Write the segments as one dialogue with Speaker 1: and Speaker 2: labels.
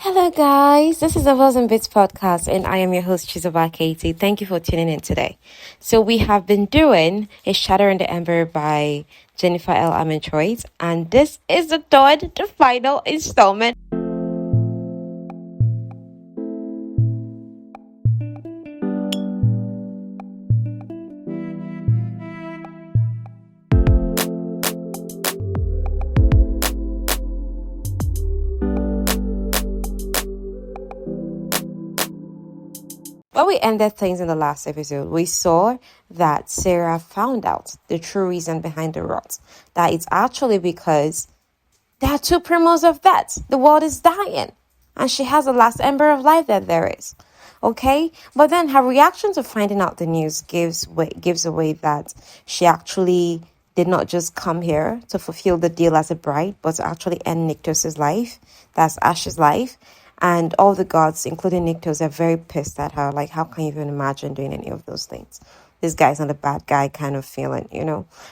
Speaker 1: Hello, guys. This is the Voice and Bits podcast, and I am your host, Chizoba Katie. Thank you for tuning in today. So, we have been doing a Shadow in the Ember by Jennifer L. Armentrout, and this is the final installment. When we ended things in the last episode, we saw that Sera found out the true reason behind the rot. That it's actually because there are two primos of that. The world is dying. And she has the last ember of life that there is. Okay? But then her reaction to finding out the news gives away that she actually did not just come here to fulfill the deal as a bride, but to actually end Nyktos' life. That's Ash's life. And all the gods, including Nyktos, are very pissed at her. Like, how can you even imagine doing any of those things? This guy's not a bad guy kind of feeling,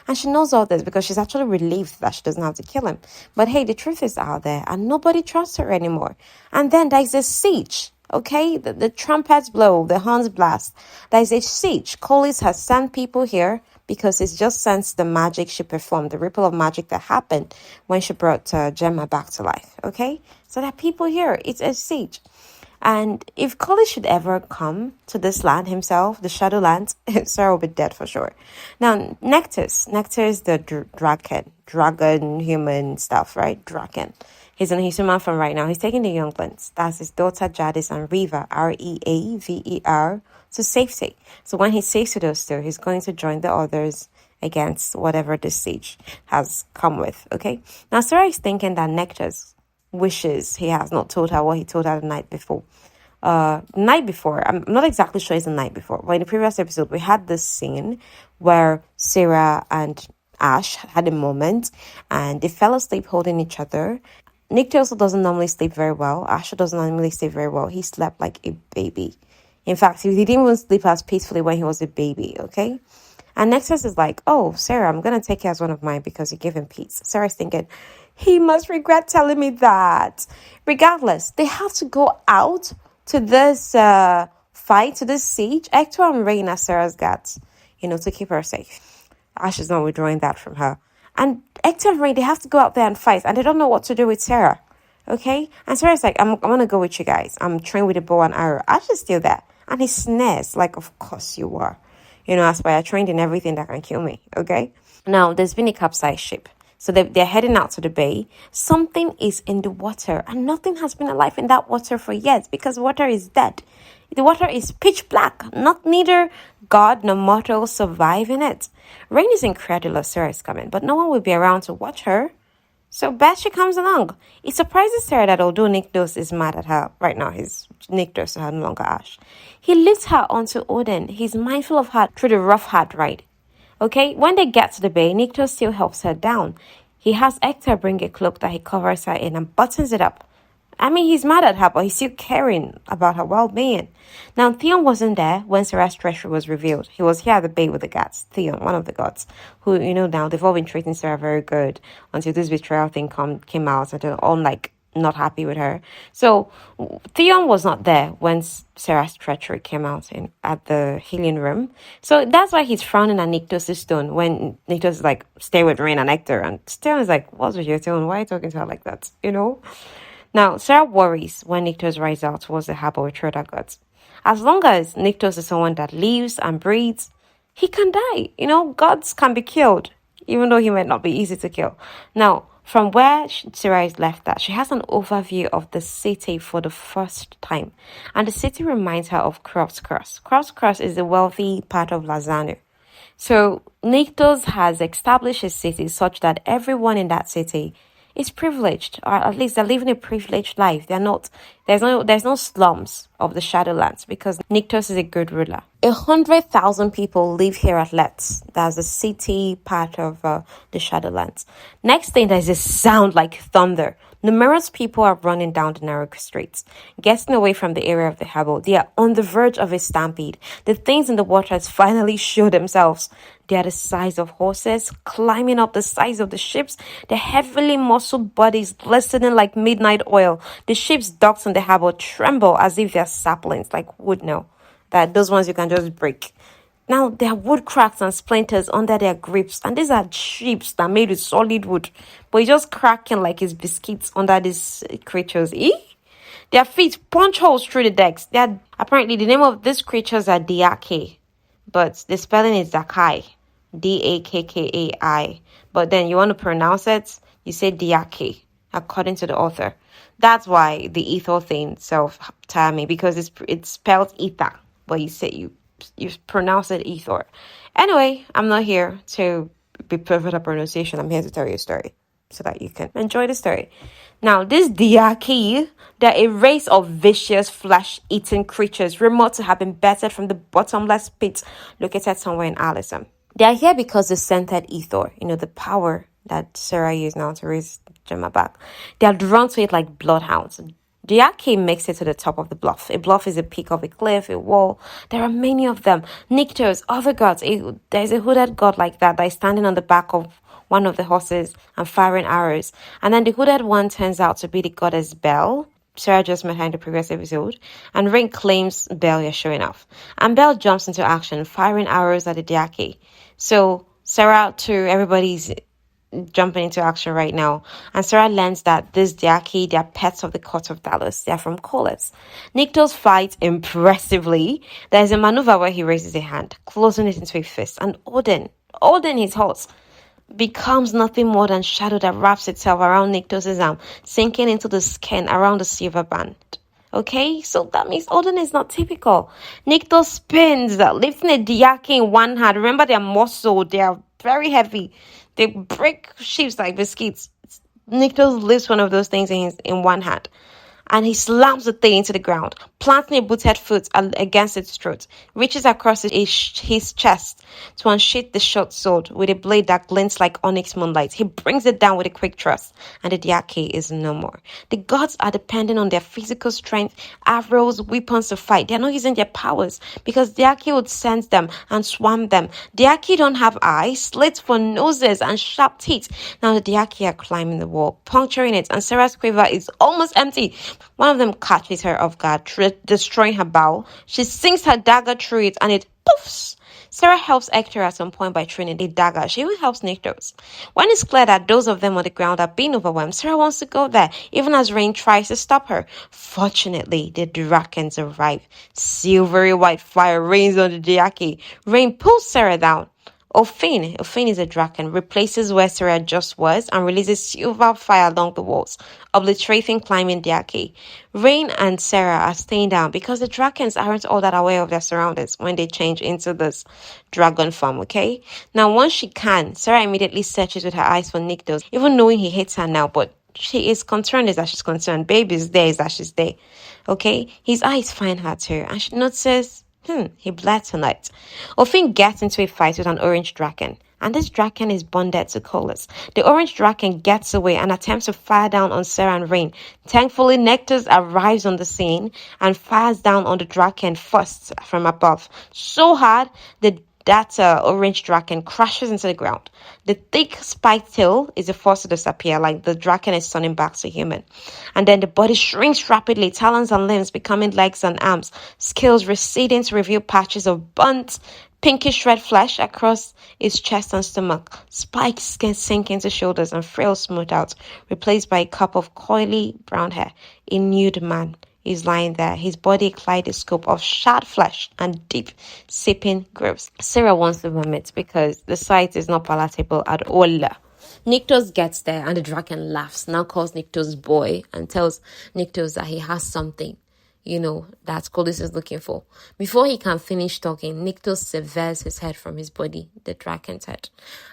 Speaker 1: And she knows all this because she's actually relieved that she doesn't have to kill him. But hey, the truth is out there and nobody trusts her anymore. And then there's a siege, okay? The trumpets blow, the horns blast. There's a siege. Collis has sent people here because it's just sensed the magic she performed, the ripple of magic that happened when she brought Gemma back to life, okay? So there are people here. It's a siege. And if Collis should ever come to this land himself, the Shadowlands, Sera will be dead for sure. Now, Nyktos is the dragon, human stuff, right? Draken. He's in his human form right now. He's taking the younglings. That's his daughter Jadis and Reva, Reaver, to safety. So when he's safe to those two, he's going to join the others against whatever this siege has come with, okay? Now, Sera is thinking that Nyktos wishes he has not told her what he told her the night before. I'm not exactly sure it's the night before, but in the previous episode, we had this scene where Sera and Ash had a moment and they fell asleep holding each other. Nyktos also doesn't normally sleep very well. Ash doesn't normally sleep very well. He slept like a baby. In fact, he didn't even sleep as peacefully when he was a baby, okay? And Nyktos is like, oh, Sera, I'm going to take you as one of mine because you give him peace. Sera's thinking, he must regret telling me that. Regardless, they have to go out to this fight, to this siege. Hector and Rain are Sera's guards, to keep her safe. Ash is not withdrawing that from her. And Hector and Rain, they have to go out there and fight. And they don't know what to do with Sera. Okay? And Sera's like, I'm going to go with you guys. I'm trained with a bow and arrow. Ash is still there. And he snares like, of course you are. Aspire trained in everything that can kill me. Okay? Now, there's been a capsized ship. So they're heading out to the bay. Something is in the water and nothing has been alive in that water for years because water is dead. The water is pitch black. Neither God nor mortal survive in it. Rain is incredulous. Sera is coming, but no one will be around to watch her. So back she comes along. It surprises Sera that although Nyktos is mad at her right now, he's Nyktos, so no longer Ash. He lifts her onto Odin. He's mindful of her through the rough hard ride. Okay, when they get to the bay, Nyktos still helps her down. He has Hector bring a cloak that he covers her in and buttons it up. I mean, he's mad at her, but he's still caring about her well-being. Now, Theon wasn't there when Sera's treachery was revealed. He was here at the bay with the gods. Theon, one of the gods, who, now they've all been treating Sera very good until this betrayal thing came out, and they're all not happy with her. So Theon was not there when Sera's treachery came out at the healing room. So that's why he's frowning at Nyktos' stone when Nyktos is like, stay with Rain and Hector. And Theon is like, what's with your tone? Why are you talking to her like that? Now, Sera worries when Nyktos rides out towards the harbor with other gods. As long as Nyktos is someone that lives and breathes, he can die. Gods can be killed, even though he might not be easy to kill. Now, from where Sera is left at, she has an overview of the city for the first time. And the city reminds her of Croft's Cross. Croft's Cross is a wealthy part of Lazanu. So Nyktos has established a city such that everyone in that city is privileged, or at least they're living a privileged life. There's no slums of the Shadowlands because Nyktos is a good ruler. 100,000 people live here at Let's. That's the city part of the Shadowlands. Next thing, there's a sound like thunder. Numerous people are running down the narrow streets, getting away from the area of the harbor. They are on the verge of a stampede. The things in the waters finally show themselves. They are the size of horses, climbing up the sides of the ships, their heavily muscled bodies glistening like midnight oil. The ship's docks in the harbor tremble as if they're saplings, like wood now. That those ones you can just break. Now, there are wood cracks and splinters under their grips, and these are ships that are made with solid wood, but it's just cracking like it's biscuits under these creatures. Their feet punch holes through the decks. Apparently, the name of these creatures are Diake, but the spelling is Dakai, Dakkai. But then you want to pronounce it, you say Diake, according to the author. That's why the ether thing self-tire me, because it's spelled ether, but you pronounce it ether. Anyway, I'm not here to be perfect at pronunciation. I'm here to tell you a story so that you can enjoy the story. Now, these Diaki, they're a race of vicious flesh-eating creatures remote to have been battered from the bottomless pit located somewhere in Alisum. They are here because the scented ether, the power that Sera used now to raise Gemma back, they are drawn to it like bloodhounds. Diake makes it to the top of the bluff. A bluff is a peak of a cliff, a wall. There are many of them. Nyktos, other gods. There's a hooded god like that is standing on the back of one of the horses and firing arrows. And then the hooded one turns out to be the goddess Bel. Sera just met her in the previous episode. And Rain claims Bel is showing off. And Bel jumps into action, firing arrows at the Diake. So Sera, to everybody's jumping into action right now, and Sera learns that these Diaki, they are pets of the court of Dallas. They are from Colas. Nyktos fights impressively. There's a maneuver where he raises a hand, closing it into a fist, and Odin, his horse, becomes nothing more than shadow that wraps itself around Nyktos' arm, sinking into the skin around the silver band. Okay, so that means Odin is not typical. Nyktos spins, lifting a Diaki in one hand. Remember, they're muscle, they are very heavy. They break ships like biscuits. Nyktos lifts one of those things in one hand, and he slams the thing into the ground, planting a booted foot against its throat, reaches across his chest to unsheath the short sword with a blade that glints like onyx moonlight. He brings it down with a quick thrust, and the Diake is no more. The gods are depending on their physical strength, arrows, weapons to fight. They're not using their powers because Diake would sense them and swarm them. Diake don't have eyes, slits for noses, and sharp teeth. Now the Diake are climbing the wall, puncturing it, and Sera's quiver is almost empty. One of them catches her off guard, destroying her bow. She sinks her dagger through it, and it poofs. Sera helps Hector at some point by training the dagger. She even helps Nyktos. When it's clear that those of them on the ground are being overwhelmed, Sera wants to go there, even as Rain tries to stop her. Fortunately, the Drakens arrive. Silvery white fire rains on the Diake. Rain pulls Sera down. Ophine is a Draken, replaces where Sera just was and releases silver fire along the walls, obliterating climbing Diake. Rain and Sera are staying down because the Drakens aren't all that aware of their surroundings when they change into this dragon form, okay? Now, once she can, Sera immediately searches with her eyes for Nyktos, even knowing he hates her now, but she is concerned is that she's concerned. Baby is there is that she's there, okay? His eyes find her too, and she notices he bled tonight. Ophine gets into a fight with an orange Draken, and this Draken is bonded to Colas. The orange Draken gets away and attempts to fire down on Sera and Rain. Thankfully, Nyktos arrives on the scene and fires down on the Draken first from above. So hard that orange Draken crashes into the ground. The thick spiked tail is a force to disappear, like the Draken is turning back to human. And then the body shrinks rapidly, talons and limbs becoming legs and arms, scales receding to reveal patches of burnt, pinkish red flesh across its chest and stomach. Spiked skin sink into shoulders and frail smooth out, replaced by a cup of coily brown hair. A nude man is lying there, his body a kaleidoscope of charred flesh and deep, seeping grooves. Sera wants to vomit because the sight is not palatable at all. Nyktos gets there and the Draken laughs, now calls Nyktos boy, and tells Nyktos that he has something. that Colis is looking for. Before he can finish talking, Nyktos severs his head from his body, the dragon's head.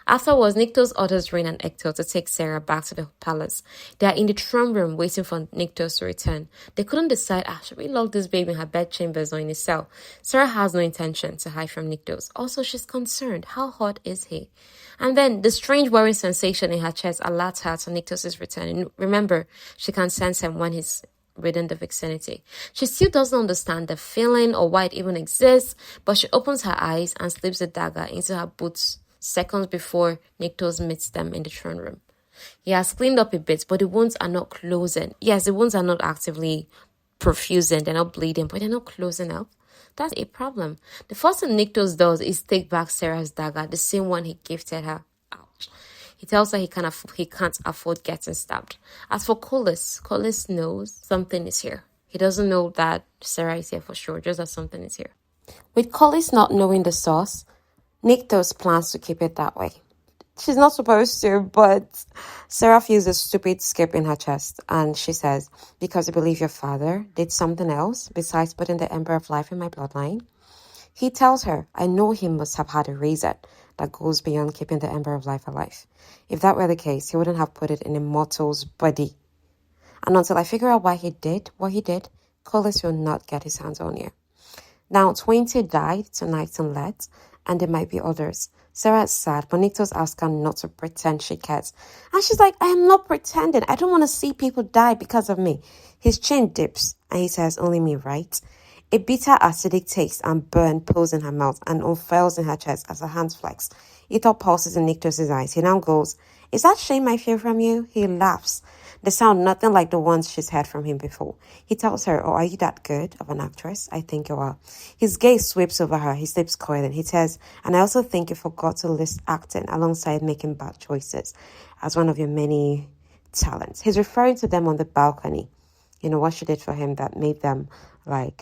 Speaker 1: Afterwards, Nyktos orders Rain and Ector to take Sera back to the palace. They are in the throne room waiting for Nyktos to return. They couldn't decide, should we lock this baby in her bedchambers or in his cell? Sera has no intention to hide from Nyktos. Also, she's concerned. How hot is he? And then the strange worrying sensation in her chest alerts her to Nyktos' return. And remember, she can sense him when he's within the vicinity. She still doesn't understand the feeling or why it even exists, but she opens her eyes and slips the dagger into her boots seconds before Nyktos meets them in the throne room. He has cleaned up a bit, but the wounds are not closing. Yes, the wounds are not actively perfusing, they're not bleeding, but they're not closing up. That's a problem. The first thing Nyktos does is take back Sera's dagger, the same one he gifted her. Ouch. He tells her he can't afford getting stabbed. As for Colis knows something is here. He doesn't know that Sera is here for sure, just that something is here. With Colis not knowing the source, Nyktos plans to keep it that way. She's not supposed to, but Sera feels a stupid skip in her chest, and she says, because I believe your father did something else besides putting the ember of life in my bloodline. He tells her, I know he must have had a reason that goes beyond keeping the ember of life alive. If that were the case, he wouldn't have put it in a mortal's body. And until I figure out why he did what he did, Colis will not get his hands on you. Now, 20 died tonight and let, and there might be others. Sera is sad, but Nyktos asks her not to pretend she cares. And she's like, I am not pretending. I don't want to see people die because of me. His chin dips, and he says, only me, right? A bitter acidic taste and burn pulls in her mouth and unfurls in her chest as her hands flex. Ether pulses in Nyktos' eyes. He now goes, is that shame I feel from you? He laughs. They sound nothing like the ones she's heard from him before. He tells her, oh, are you that good of an actress? I think you are. His gaze sweeps over her. His lips coiling. He says, and I also think you forgot to list acting alongside making bad choices as one of your many talents. He's referring to them on the balcony. What she did for him that made them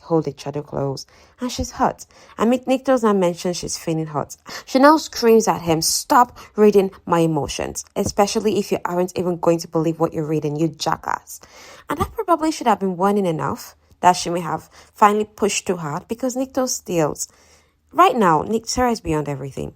Speaker 1: hold each other close. And she's hurt. And Nyktos now mentions she's feeling hurt. She now screams at him, stop reading my emotions, especially if you aren't even going to believe what you're reading, you jackass. And that probably should have been warning enough that she may have finally pushed too hard, because Nyktos steals. Right now, Sera is beyond everything.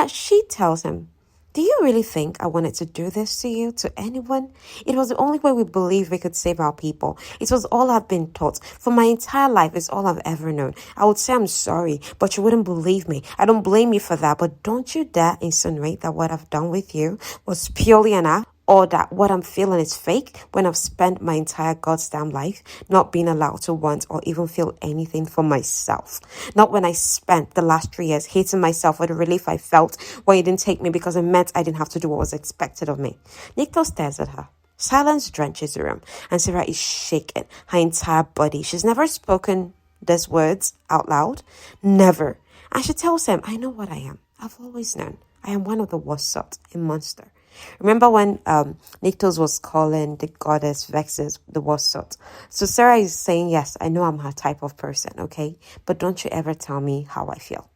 Speaker 1: She tells him, do you really think I wanted to do this to you, to anyone? It was the only way we believed we could save our people. It was all I've been taught. For my entire life, it's all I've ever known. I would say I'm sorry, but you wouldn't believe me. I don't blame you for that, but don't you dare insinuate that what I've done with you was purely an act, or that what I'm feeling is fake when I've spent my entire goddamn life not being allowed to want or even feel anything for myself. Not when I spent the last 3 years hating myself for the relief I felt when you didn't take me because it meant I didn't have to do what was expected of me. Nyktos stares at her. Silence drenches the room, and Sera is shaken, her entire body. She's never spoken these words out loud. Never. And she tells him, I know what I am. I've always known. I am one of the worst sort, a monster. Remember when Nyktos was calling the goddess Vexes the worst sort? So Sera is saying, yes, I know I'm her type of person, okay? But don't you ever tell me how I feel.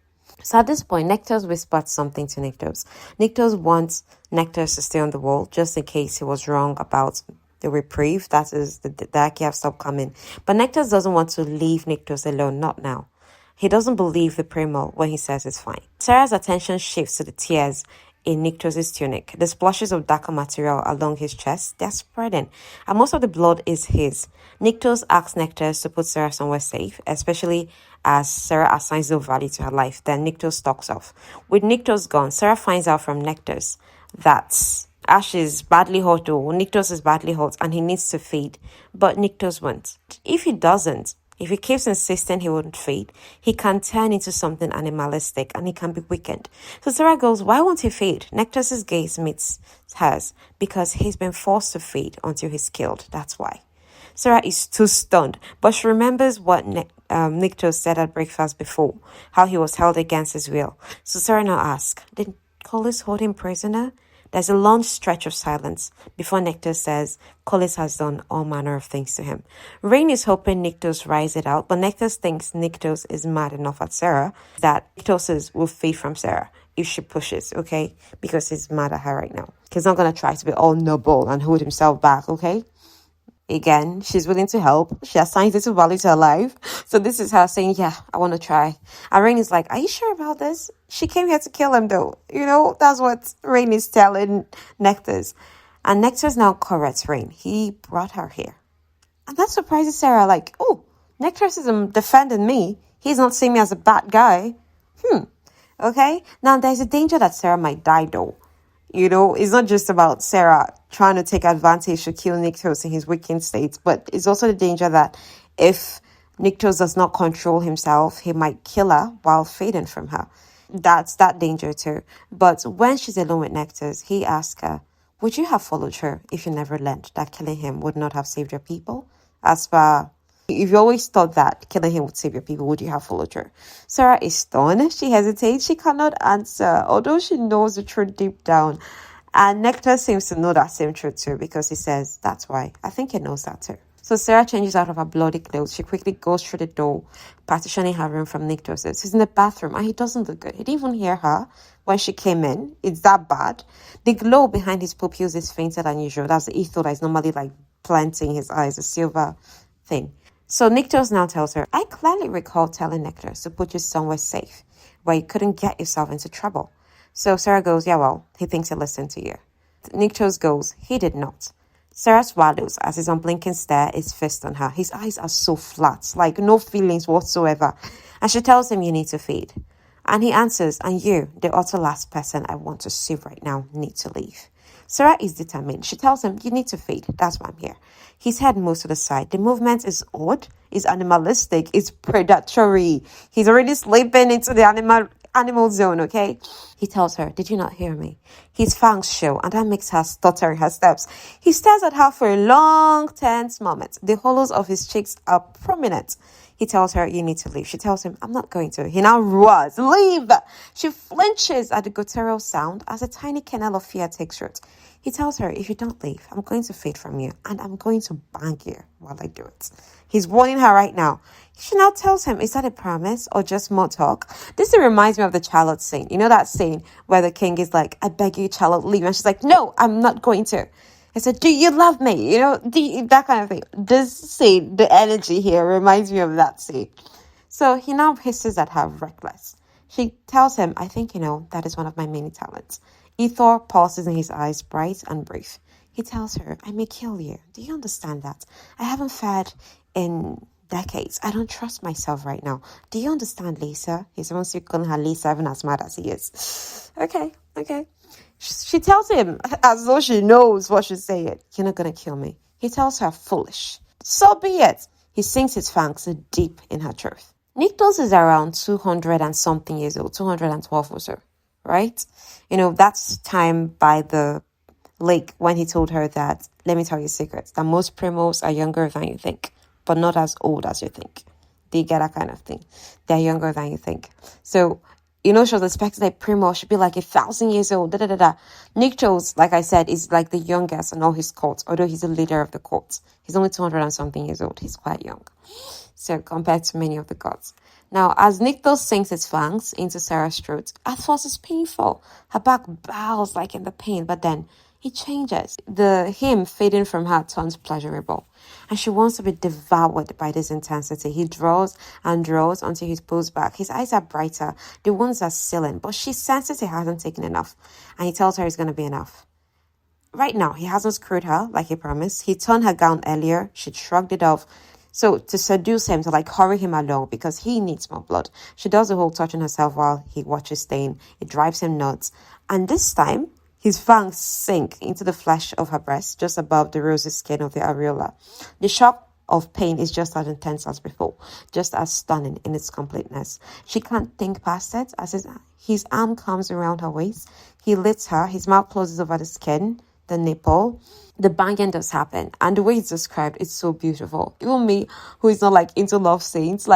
Speaker 1: So at this point, Nyktos whispered something to Nyktos. Nyktos wants Nyktos to stay on the wall just in case he was wrong about the reprieve. That is, the Daki have stopped coming. But Nyktos doesn't want to leave Nyktos alone, not now. He doesn't believe the primal when he says it's fine. Sera's attention shifts to the tears in Nyktos' tunic. The splashes of darker material along his chest, they're spreading, and most of the blood is his. Nyktos asks Nyktos to put Sera somewhere safe, especially as Sera assigns no value to her life. Then Nyktos stalks off. With Nyktos gone, Sera finds out from Nyktos that Ash is badly hurt, or Nyktos is badly hurt, and he needs to feed, but Nyktos won't. If he keeps insisting he won't feed, he can turn into something animalistic and he can be weakened. So Sera goes, why won't he feed? Nyktos' gaze meets hers because he's been forced to feed until he's killed. That's why. Sera is too stunned, but she remembers what Nyktos said at breakfast before, how he was held against his will. So Sera now asks, did Colis hold him prisoner? There's a long stretch of silence before Nyktos says Colis has done all manner of things to him. Rain is hoping Nyktos rise it out, but Nyktos thinks Nyktos is mad enough at Sera that Nyktos will feed from Sera if she pushes, okay? Because he's mad at her right now. He's not going to try to be all noble and hold himself back, okay? Again, she's willing to help. She assigns little value to her life. So this is her saying, yeah, I want to try. And Rain is like, are you sure about this? She came here to kill him though. That's what Rain is telling Nyktos. And Nyktos now corrects Rain. He brought her here. And that surprises Sera. Like, oh, Nyktos is defending me. He's not seeing me as a bad guy. Okay. Now there's a danger that Sera might die though. It's not just about Sera trying to take advantage to kill Nyktos in his weakened state, but it's also the danger that if Nyktos does not control himself, he might kill her while fading from her. That's that danger too. But when she's alone with Nyktos, he asks her, would you have followed her if you never learned that killing him would not have saved your people? As far if you always thought that killing him would save your people, would you have followed her? Sera is stunned. She hesitates. She cannot answer, although she knows the truth deep down. And Nyktos seems to know that same truth too, because he says, that's why. I think he knows that too. So Sera changes out of her bloody clothes. She quickly goes through the door, partitioning her room from Nyktos'. He's in the bathroom and he doesn't look good. He didn't even hear her when she came in. It's that bad. The glow behind his pupils is fainter than usual. That's the ether that is normally like planting his eyes, a silver thing. So Nyktos now tells her, I clearly recall telling Nyktos to put you somewhere safe, where you couldn't get yourself into trouble. So Sera goes, yeah, well, he thinks he listened to you. Nyktos goes, he did not. Sera swallows as his unblinking stare is fixed on her. His eyes are so flat, like no feelings whatsoever. And she tells him, you need to feed. And he answers, and you, the utter last person I want to see right now, need to leave. Sera is determined. She tells him, you need to feed. That's why I'm here. His head moves to the side. The movement is odd. It's animalistic. It's predatory. He's already slipping into the animal zone, okay? He tells her, did you not hear me? His fangs show, and that makes her stutter in her steps. He stares at her for a long, tense moment. The hollows of his cheeks are prominent. He tells her, you need to leave. She tells him, I'm not going to. He now roars, leave! She flinches at the guttural sound as a tiny kernel of fear takes root. He tells her, if you don't leave, I'm going to fade from you, and I'm going to bang you while I do it. He's warning her right now. She now tells him, is that a promise or just more talk? This reminds me of the Charlotte scene. You know that scene where the king is like, I beg you, Charlotte, leave. And she's like, no, I'm not going to. I said, do you love me? That kind of thing. This scene, the energy here reminds me of that scene. So he now hisses at her, reckless. She tells him, I think that is one of my many talents. Ether pulses in his eyes, bright and brief. He tells her, I may kill you. Do you understand that? I haven't fed in decades. I don't trust myself right now. Do you understand, Lisa? He's once you calling her Lisa, even as mad as he is. Okay. She tells him, as though she knows what she's saying, you're not going to kill me. He tells her, foolish. So be it. He sinks his fangs deep in her throat. Nyktos is around 200 and something years old, 212 or so, right? That's time by the lake when he told her that, let me tell you secrets, that most primos are younger than you think, but not as old as you think. Do you get that kind of thing? They're younger than you think. So, she was expecting that Primo should be like 1,000 years old. Nyktos, like I said, is like the youngest in all his courts, although he's the leader of the courts. He's only 200 and something years old. He's quite young. So compared to many of the gods. Now, as Nyktos sinks his fangs into Sera's throat, at first it's painful. Her back bows like in the pain, but then it changes. The him fading from her turns pleasurable. And she wants to be devoured by this intensity. He draws and draws until he pulls back. His eyes are brighter. The wounds are sealing. But she senses he hasn't taken enough. And he tells her it's going to be enough. Right now, he hasn't screwed her like he promised. He turned her gown earlier. She shrugged it off. So to seduce him, to hurry him along because he needs more blood. She does the whole touching herself while he watches stain. It drives him nuts. And this time, his fangs sink into the flesh of her breast, just above the rosy skin of the areola. The shock of pain is just as intense as before, just as stunning in its completeness. She can't think past it as his arm comes around her waist. He lifts her, his mouth closes over the skin, the nipple. The banging does happen, and the way it's described, it's so beautiful. Even me, who is not into love scenes,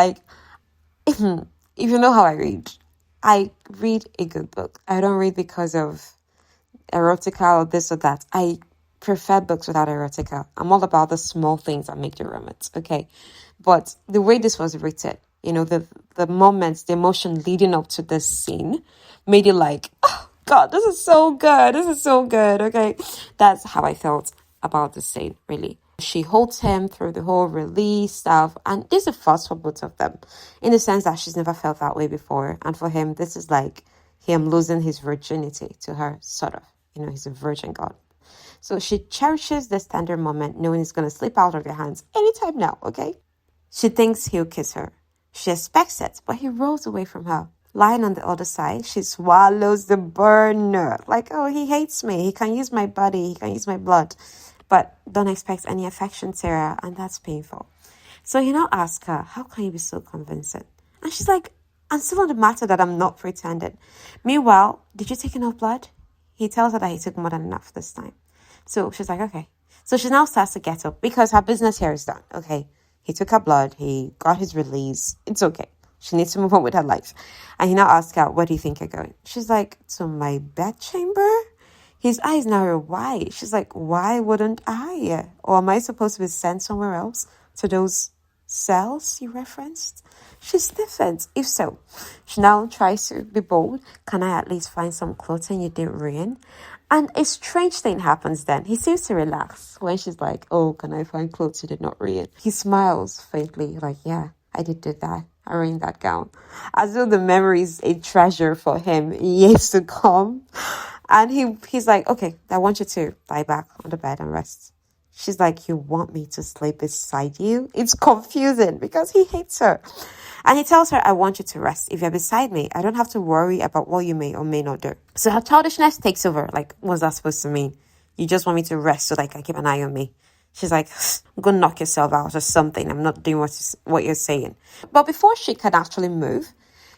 Speaker 1: if you know how I read a good book. I don't read because of erotica or this or that. I prefer books without erotica. I'm all about the small things that make the romance, okay? But the way this was written, the moments, the emotion leading up to this scene made it oh God, this is so good. This is so good, okay? That's how I felt about the scene, really. She holds him through the whole release stuff, and this is a first for both of them, in the sense that she's never felt that way before. And for him, this is like him losing his virginity to her, sort of. He's a virgin god. So she cherishes this tender moment, knowing it's going to slip out of their hands anytime now, okay? She thinks he'll kiss her. She expects it, but he rolls away from her. Lying on the other side, she swallows the burner. Like, oh, he hates me. He can use my body. He can use my blood. But don't expect any affection, Sera, and that's painful. So he now asks her, how can you be so convincing? And she's like, I'm still on the matter that I'm not pretending. Meanwhile, did you take enough blood? He tells her that he took more than enough this time. So she's like, okay. So she now starts to get up because her business here is done. Okay, he took her blood. He got his release. It's okay. She needs to move on with her life. And he now asks her, where do you think you're going? She's like, to my bedchamber? His eyes narrow wide. She's like, why wouldn't I? Or am I supposed to be sent somewhere else to those cells you referenced? She stiffens. If so, she now tries to be bold. Can I at least find some clothing you didn't ruin? And a strange thing happens then. He seems to relax when she's like, oh, can I find clothes you did not ruin? He smiles faintly, like, yeah, I did do that. I ruined that gown. As though the memory is a treasure for him years to come. And he's like, okay, I want you to lie back on the bed and rest. She's like, you want me to sleep beside you? It's confusing because he hates her. And he tells her, I want you to rest. If you're beside me, I don't have to worry about what you may or may not do. So her childishness takes over. Like, what's that supposed to mean? You just want me to rest so that I can keep an eye on me. She's like, go knock yourself out or something. I'm not doing what you're saying. But before she can actually move,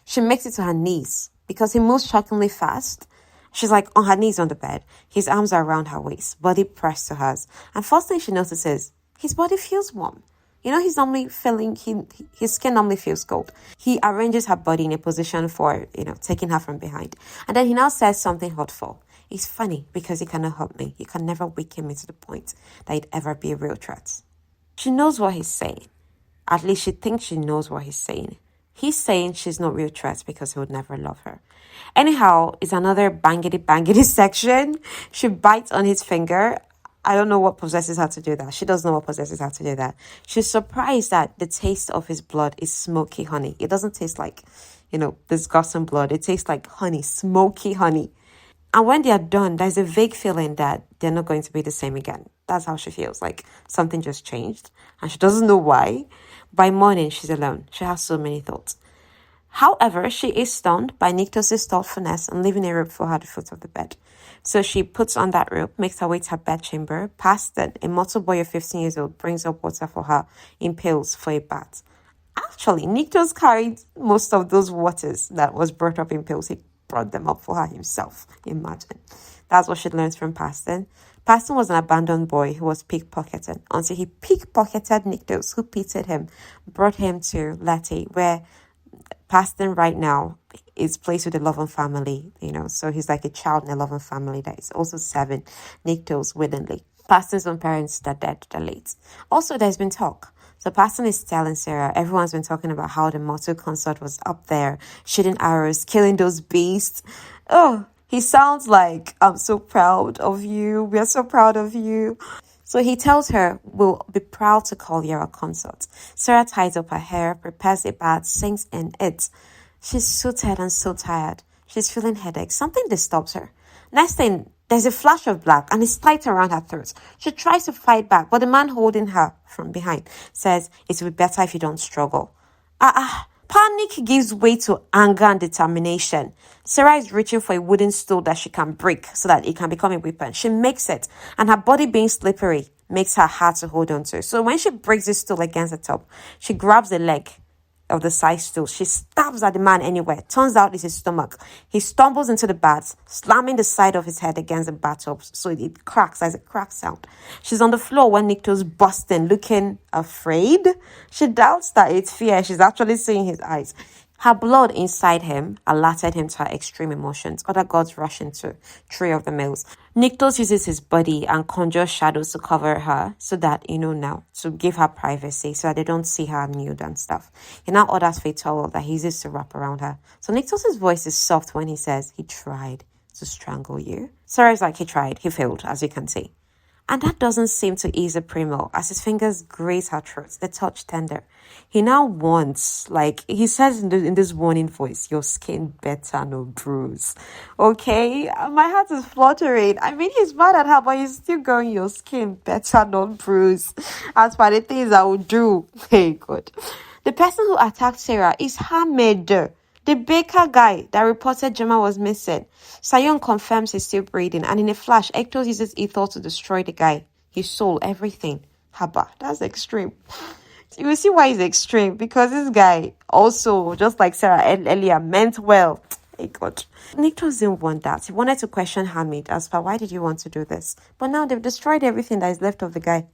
Speaker 1: she makes it to her knees because he moves shockingly fast. She's like on her knees on the bed. His arms are around her waist, body pressed to hers. And first thing she notices, his body feels warm. He's normally his skin normally feels cold. He arranges her body in a position for, taking her from behind. And then he now says something hurtful. It's funny because he cannot hurt me. You can never weaken me to the point that he'd ever be a real threat. She knows what he's saying. At least she thinks she knows what he's saying. He's saying she's not real threat because he would never love her. Anyhow, it's another bangity section. She bites on his finger. I don't know what possesses her to do that. She doesn't know what possesses her to do that. She's surprised that the taste of his blood is smoky honey. It doesn't taste like, disgusting blood. It tastes like honey, smoky honey. And when they are done, there's a vague feeling that they're not going to be the same again. That's how she feels, like something just changed. And she doesn't know why. By morning, she's alone. She has so many thoughts. However, she is stunned by Nyktos' thoughtfulness and leaving a rope for her at the foot of the bed. So she puts on that rope, makes her way to her bedchamber. Past that, a mortal boy of 15 years old brings up water for her in pails for a bath. Actually, Nyktos carried most of those waters that was brought up in pails. He brought them up for her himself. Imagine. That's what she learns from Paston. Paston was an abandoned boy who was pickpocketed until he pickpocketed Nyktos, who pitied him, brought him to Letty, where Paston right now is placed with a loving family, so he's like a child in a loving family that is also serving Nyktos willingly. Paston's own parents are dead, they're late. Also, there's been talk. So Paston is telling Sera, everyone's been talking about how the mortal consort was up there, shooting arrows, killing those beasts. Oh, he sounds like, I'm so proud of you. We are so proud of you. So he tells her, we'll be proud to call you our consort. Sera ties up her hair, prepares a bath, sinks in it. She's suited and so tired. She's feeling headache. Something disturbs her. Next thing, there's a flash of black and it's tight around her throat. She tries to fight back, but the man holding her from behind says, it will be better if you don't struggle. Panic gives way to anger and determination. Sera is reaching for a wooden stool that she can break so that it can become a weapon. She makes it, and her body being slippery makes her hard to hold on to. So when she breaks this stool against the top, she grabs the leg of the side stool. She stabs at the man anywhere. Turns out it's his stomach. He stumbles into the bath, slamming the side of his head against the bathtub so it cracks. There's a crack sound. She's on the floor when Nyktos busts in, looking afraid. She doubts that it's fear. She's actually seeing his eyes. Her blood inside him alerted him to her extreme emotions. Other gods rush into three of the males. Nyktos uses his body and conjures shadows to cover her so that, now, to give her privacy so that they don't see her nude and stuff. He now orders for a towel that he uses to wrap around her. So Nyktos' voice is soft when he says, he tried to strangle you. Sera's like, he tried. He failed, as you can see. And that doesn't seem to ease the Primo as his fingers graze her throat, the touch tender. He now wants, like he says in this warning voice, your skin better no bruise. Okay? My heart is fluttering. I mean, he's mad at her, but he's still going, your skin better not bruise. As for the things I would do. Hey, God. The person who attacked Sera is Hamid, the baker guy that reported Gemma was missing. Sion confirms he's still breathing, and in a flash, Nyktos uses ether to destroy the guy. His soul, everything. Haba, that's extreme. You will see why he's extreme, because this guy also, just like Sera earlier, meant well. Hey God. Nyktos didn't want that. He wanted to question Hamid as per why did you want to do this? But now they've destroyed everything that is left of the guy.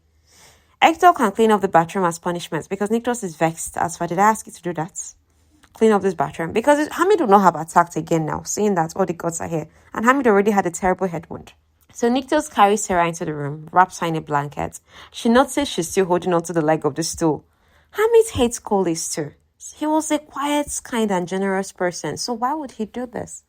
Speaker 1: Hector can clean up the bathroom as punishment because Nyktos is vexed as far. Did I ask you to do that? Clean up this bathroom. Because Hamid would not have attacked again now, seeing that all the gods are here. And Hamid already had a terrible head wound. So Nyktos carries Sera into the room, wraps her in a blanket. She notices she's still holding onto the leg of the stool. Hamid hates Colis too. He was a quiet, kind and generous person. So why would he do this?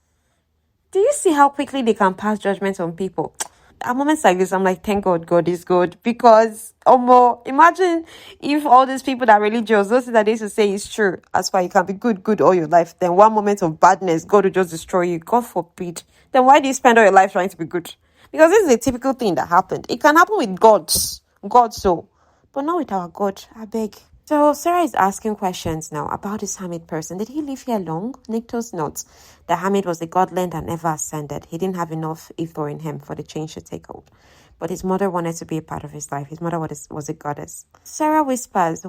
Speaker 1: Do you see how quickly they can pass judgment on people? At moments like this, I'm like, thank God, God is good. Because, imagine if all these people that are religious, those things that they used to say is true. As far you can be good all your life. Then one moment of badness, God will just destroy you. God forbid. Then why do you spend all your life trying to be good? Because this is a typical thing that happened. It can happen with gods. God so. But not with our God. I beg. So Sera is asking questions now about this Hamid person. Did he live here long? Nyktos notes that Hamid was a godling that never ascended. He didn't have enough ether in him for the change to take hold. But his mother wanted to be a part of his life. His mother was a goddess. Sera whispers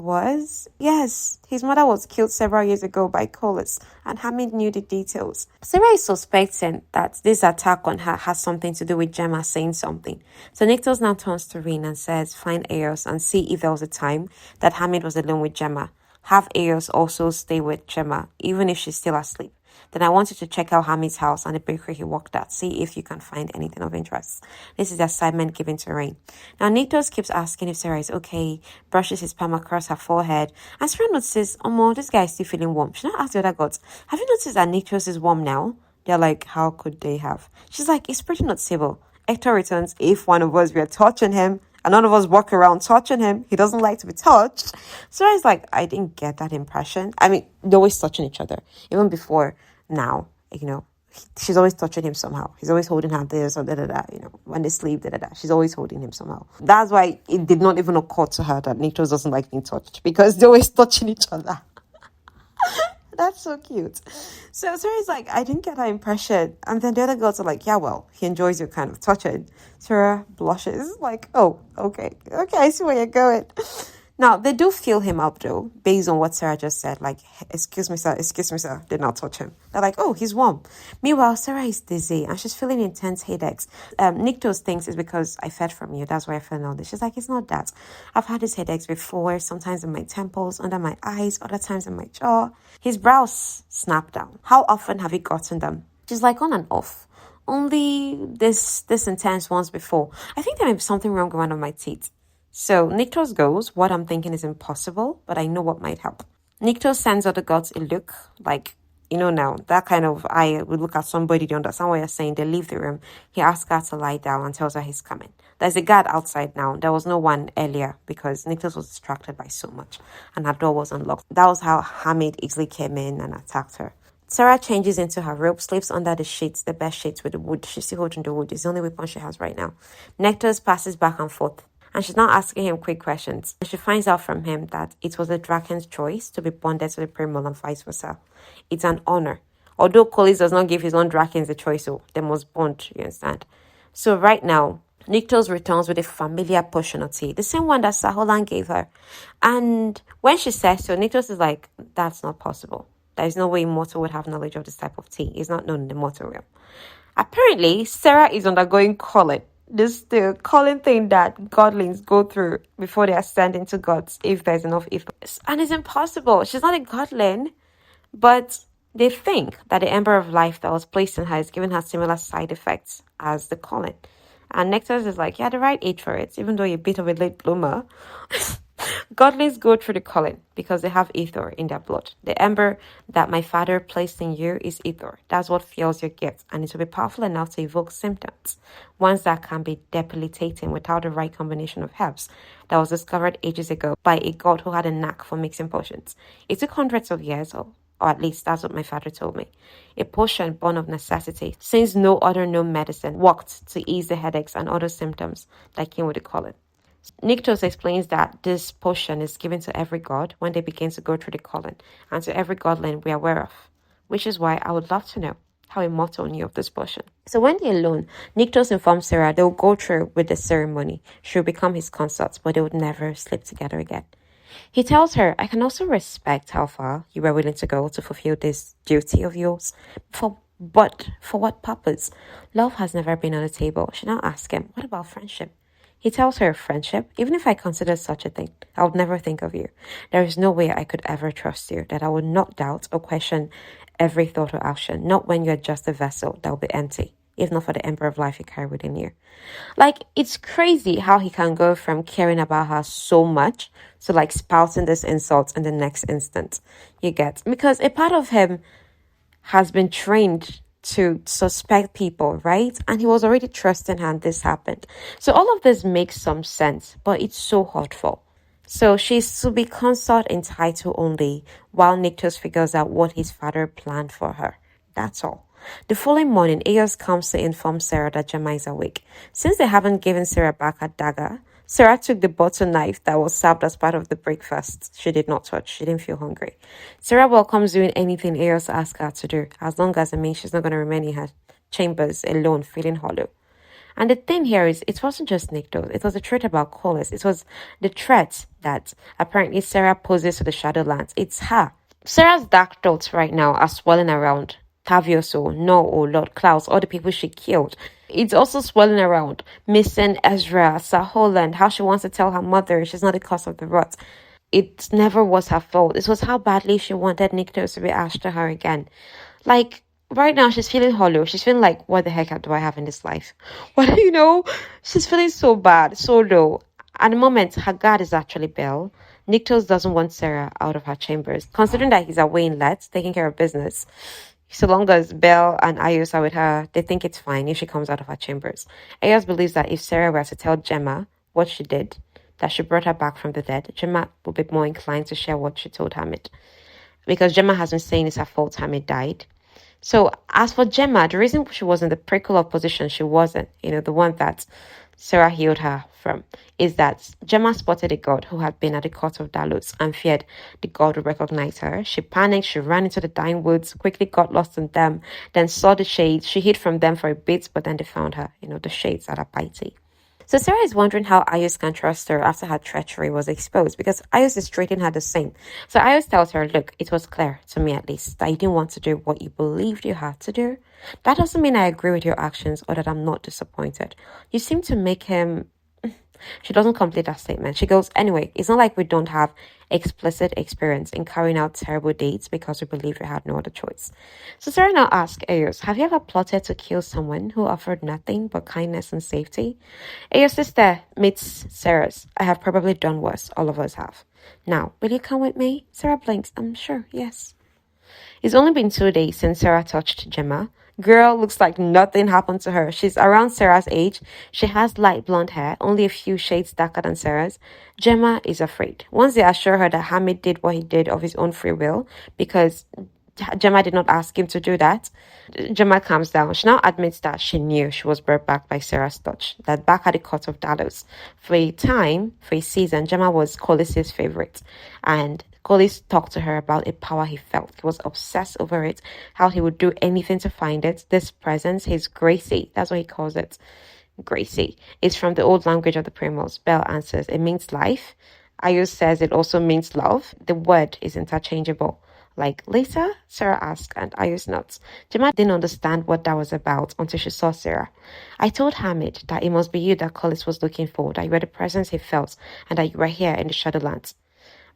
Speaker 1: yes, his mother was killed several years ago by Colis, and Hamid knew the details. Sera is suspecting that this attack on her has something to do with Gemma saying something. So Nyktos now turns to Rin and says, find Eos and see if there was a time that Hamid was alone with Gemma. Have Eos also stay with Gemma, even if she's still asleep. Then I want you to check out Hamid's house and the bakery he worked at. See if you can find anything of interest. This is the assignment given to Rain. Now, Nyktos keeps asking if Sera is okay, brushes his palm across her forehead, and Sera notices, this guy is still feeling warm. She now asks the other gods, have you noticed that Nyktos is warm now? They're like, how could they have? She's like, it's pretty noticeable. Hector returns, if one of us were touching him, and none of us walk around touching him, he doesn't like to be touched. Sera's like, I didn't get that impression. I mean, they're always touching each other. Even before now, she's always touching him somehow. He's always holding her this or da-da-da, when they sleep, da-da-da. She's always holding him somehow. That's why it did not even occur to her that Nyktos doesn't like being touched, because they're always touching each other. That's so cute. So Sera's like, I didn't get that impression. And then the other girls are like, yeah, well, he enjoys your kind of touching. Sera blushes like, oh, okay, I see where you're going. Now, they do fill him up, though, based on what Sera just said. Like, excuse me, sir. Did not touch him. They're like, oh, he's warm. Meanwhile, Sera is dizzy, and she's feeling intense headaches. Nyktos thinks it's because I fed from you. That's why I feel all this. She's like, it's not that. I've had these headaches before, sometimes in my temples, under my eyes, other times in my jaw. His brows snap down. How often have you gotten them? She's like, on and off. Only this intense once before. I think there may be something wrong with one of my teeth. So Nyktos goes, what I'm thinking is impossible, but I know what might help. Nyktos sends other gods a look, like, now, that kind of eye would look at somebody, they understand what you're saying, they leave the room. He asks her to lie down and tells her he's coming. There's a guard outside now. There was no one earlier because Nyktos was distracted by so much and her door was unlocked. That was how Hamid easily came in and attacked her. Sera changes into her robe, sleeps under the sheets, the bed sheets with the wood. She's still holding the wood. It's the only weapon she has right now. Nyktos passes back and forth. And she's not asking him quick questions. And she finds out from him that it was the Draken's choice to be bonded to the Primal and vice versa. It's an honor. Although Colis does not give his own Drakens the choice, so they must bond, you understand? So right now, Nyktos returns with a familiar potion of tea, the same one that Saholan gave her. And when she says so, Nyktos is like, that's not possible. There is no way Immortal would have knowledge of this type of tea. It's not known in the mortal realm. Apparently, Sera is undergoing calling. The calling thing that godlings go through before they ascend into gods, if there's enough ether. And it's impossible. She's not a godling, but they think that the ember of life that was placed in her is giving her similar side effects as the calling. And Nyktos is like, you had the right age for it, even though you're a bit of a late bloomer. Godlings go through the calling because they have ether in their blood. The ember that my father placed in you is ether. That's what fuels your gift, and it will be powerful enough to evoke symptoms, ones that can be debilitating without the right combination of herbs. That was discovered ages ago by a god who had a knack for mixing potions. It took hundreds of years, or at least that's what my father told me. A potion born of necessity, since no other known medicine worked to ease the headaches and other symptoms that came with the calling. Nyktos explains that this potion is given to every god when they begin to go through the calling, and to every godling we are aware of, which is why I would love to know how a mortal knew of this potion. So when they're alone, Nyktos informs Sera they'll go through with the ceremony. She'll become his consort, but they would never sleep together again. He tells her, I can also respect how far you were willing to go to fulfill this duty of yours. But for what purpose? Love has never been on the table. She now asks him, what about friendship? He tells her, friendship, even if I consider such a thing, I would never think of you. There is no way I could ever trust you, that I would not doubt or question every thought or action, not when you're just a vessel that will be empty, if not for the ember of life you carry within you. Like, it's crazy how he can go from caring about her so much to like spouting this insult in the next instant. You get? Because a part of him has been trained to suspect people, right? And he was already trusting her and this happened. So all of this makes some sense, but it's so hurtful. So she's to be consort in title only, while Nyktos figures out what his father planned for her. That's all. The following morning, Eos comes to inform Sera that Gemma is awake. Since they haven't given Sera back her dagger, Sera took the butter knife that was served as part of the breakfast. She did not touch. She didn't feel hungry. Sera welcomes doing anything Eos asks her to do, as long as it means she's not going to remain in her chambers alone, feeling hollow. And the thing here is, it wasn't just Nyktos. It was a threat about Colas. It was the threat that apparently Sera poses to the Shadowlands. It's her. Sera's dark thoughts right now are swirling around Tavioso, No, or Lord Klaus, all the people she killed. It's also swirling around missing Ezra, Saholand, how she wants to tell her mother she's not the cause of the rot. It never was her fault. It was how badly she wanted Nyktos to be asked to her again. Like, right now she's feeling hollow. She's feeling like, what the heck do I have in this life? What, she's feeling so bad, so low. At the moment, her guard is actually Belle. Nyktos doesn't want Sera out of her chambers, considering that he's away in Let's, taking care of business. So long as Belle and Ayos are with her, they think it's fine if she comes out of her chambers. Ayos believes that if Sera were to tell Gemma what she did, that she brought her back from the dead, Gemma would be more inclined to share what she told Hamid. Because Gemma has been saying it's her fault Hamid died. So as for Gemma, the reason she was in the prequel of position she wasn't, the one that Sera healed her from, is that Gemma spotted a god who had been at the court of Dalos and feared the god would recognize her. She panicked, she ran into the dying woods, quickly got lost in them, then saw the shades. She hid from them for a bit, but then they found her, the shades that are bitey. So Sera is wondering how Ayos can trust her after her treachery was exposed, because Ayos is treating her the same. So Ayos tells her, look, it was clear, to me at least, that you didn't want to do what you believed you had to do. That doesn't mean I agree with your actions or that I'm not disappointed. You seem to make him... She doesn't complete that statement. She goes, anyway, it's not like we don't have explicit experience in carrying out terrible deeds because we believe we had no other choice. So Sera now asks Ayos, have you ever plotted to kill someone who offered nothing but kindness and safety? Ayos' sister meets Sera's. I have probably done worse. All of us have. Now, will you come with me? Sera blinks. I'm sure, yes. It's only been 2 days since Sera touched Gemma. Girl looks like nothing happened to her. She's around Sera's age. She has light blonde hair, only a few shades darker than Sera's. Gemma is afraid. Once they assure her that Hamid did what he did of his own free will, because Gemma did not ask him to do that, Gemma calms down. She now admits that she knew she was brought back by Sera's touch, that back at the court of Dalos. For a season, Gemma was Colis's favorite, and Colis talked to her about a power he felt. He was obsessed over it, how he would do anything to find it. This presence, his Gracie, that's what he calls it. Gracie is from the old language of the Primals. Belle answers, it means life. Ayos says it also means love. The word is interchangeable. Like, later? Sera asked, and Ayos nods. Gemma didn't understand what that was about until she saw Sera. I told Hamid that it must be you that Colis was looking for, that you were the presence he felt, and that you were here in the Shadowlands.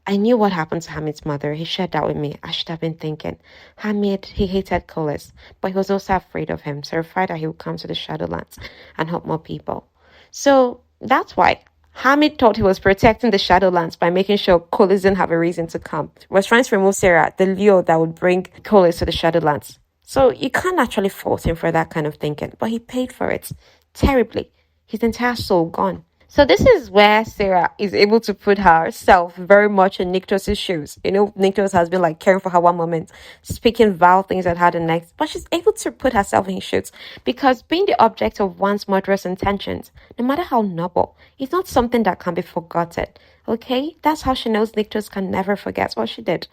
Speaker 1: I knew what happened to Hamid's mother. He shared that with me. I should have been thinking. Hamid, he hated Colas, but he was also afraid of him, terrified that he would come to the Shadowlands and help more people. So that's why Hamid thought he was protecting the Shadowlands by making sure Colis didn't have a reason to come. He was trying to remove Sera, the lure that would bring Colis to the Shadowlands. So you can't actually fault him for that kind of thinking, but he paid for it terribly. His entire soul gone. So this is where Sera is able to put herself very much in Nyktos' shoes. You know, Nyktos has been like caring for her one moment, speaking vile things at her the next, but she's able to put herself in his shoes because being the object of one's murderous intentions, no matter how noble, is not something that can be forgotten. Okay? That's how she knows Nyktos can never forget what she did.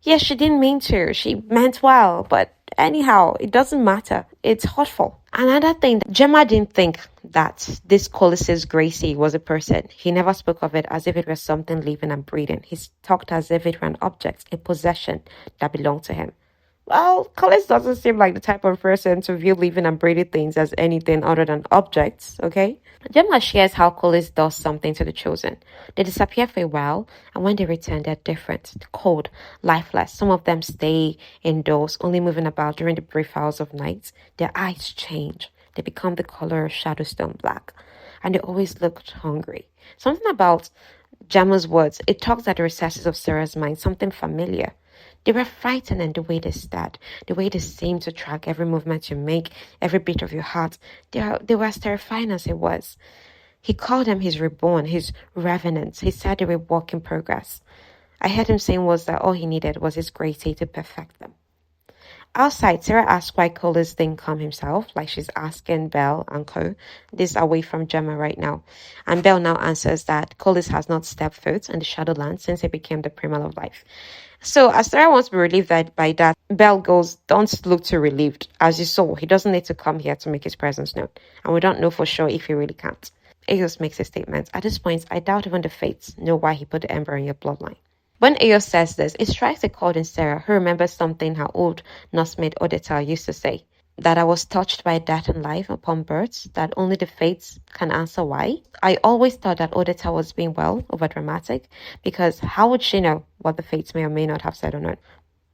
Speaker 1: Yes, she didn't mean to. She meant well, but anyhow, it doesn't matter. It's hurtful. Another thing, Gemma didn't think that this Colis's Gracie was a person. He never spoke of it as if it was something living and breathing. He talked as if it were an object, a possession that belonged to him. Well, Collis doesn't seem like the type of person to view living and breathing things as anything other than objects, okay? Gemma shares how Collis does something to the Chosen. They disappear for a while, and when they return, they're different, cold, lifeless. Some of them stay indoors, only moving about during the brief hours of night. Their eyes change. They become the color of Shadowstone black, and they always looked hungry. Something about Gemma's words, it talks at the recesses of Sera's mind, something familiar. They were frightening the way they stared, the way they seemed to track every movement you make, every beat of your heart. They were as terrifying as it was. He called them his reborn, his revenants. He said they were work in progress. I heard him saying was that all he needed was his Gracie to perfect them. Outside, Sera asked why Colis didn't come himself, like she's asking Belle and co. This is away from Gemma right now. And Belle now answers that Colis has not stepped foot in the Shadowlands since he became the primal of life. So as Sera wants to be relieved by that, Belle goes, don't look too relieved. As you saw, he doesn't need to come here to make his presence known. And we don't know for sure if he really can't. Eos makes a statement. At this point, I doubt even the fates know why he put the ember in your bloodline. When Eos says this, it strikes a chord in Sera, who remembers something her old nursemaid Odetta used to say, that I was touched by death and life upon birth, that only the fates can answer why. I always thought that Odetta was being overdramatic, because how would she know what the fates may or may not have said or not?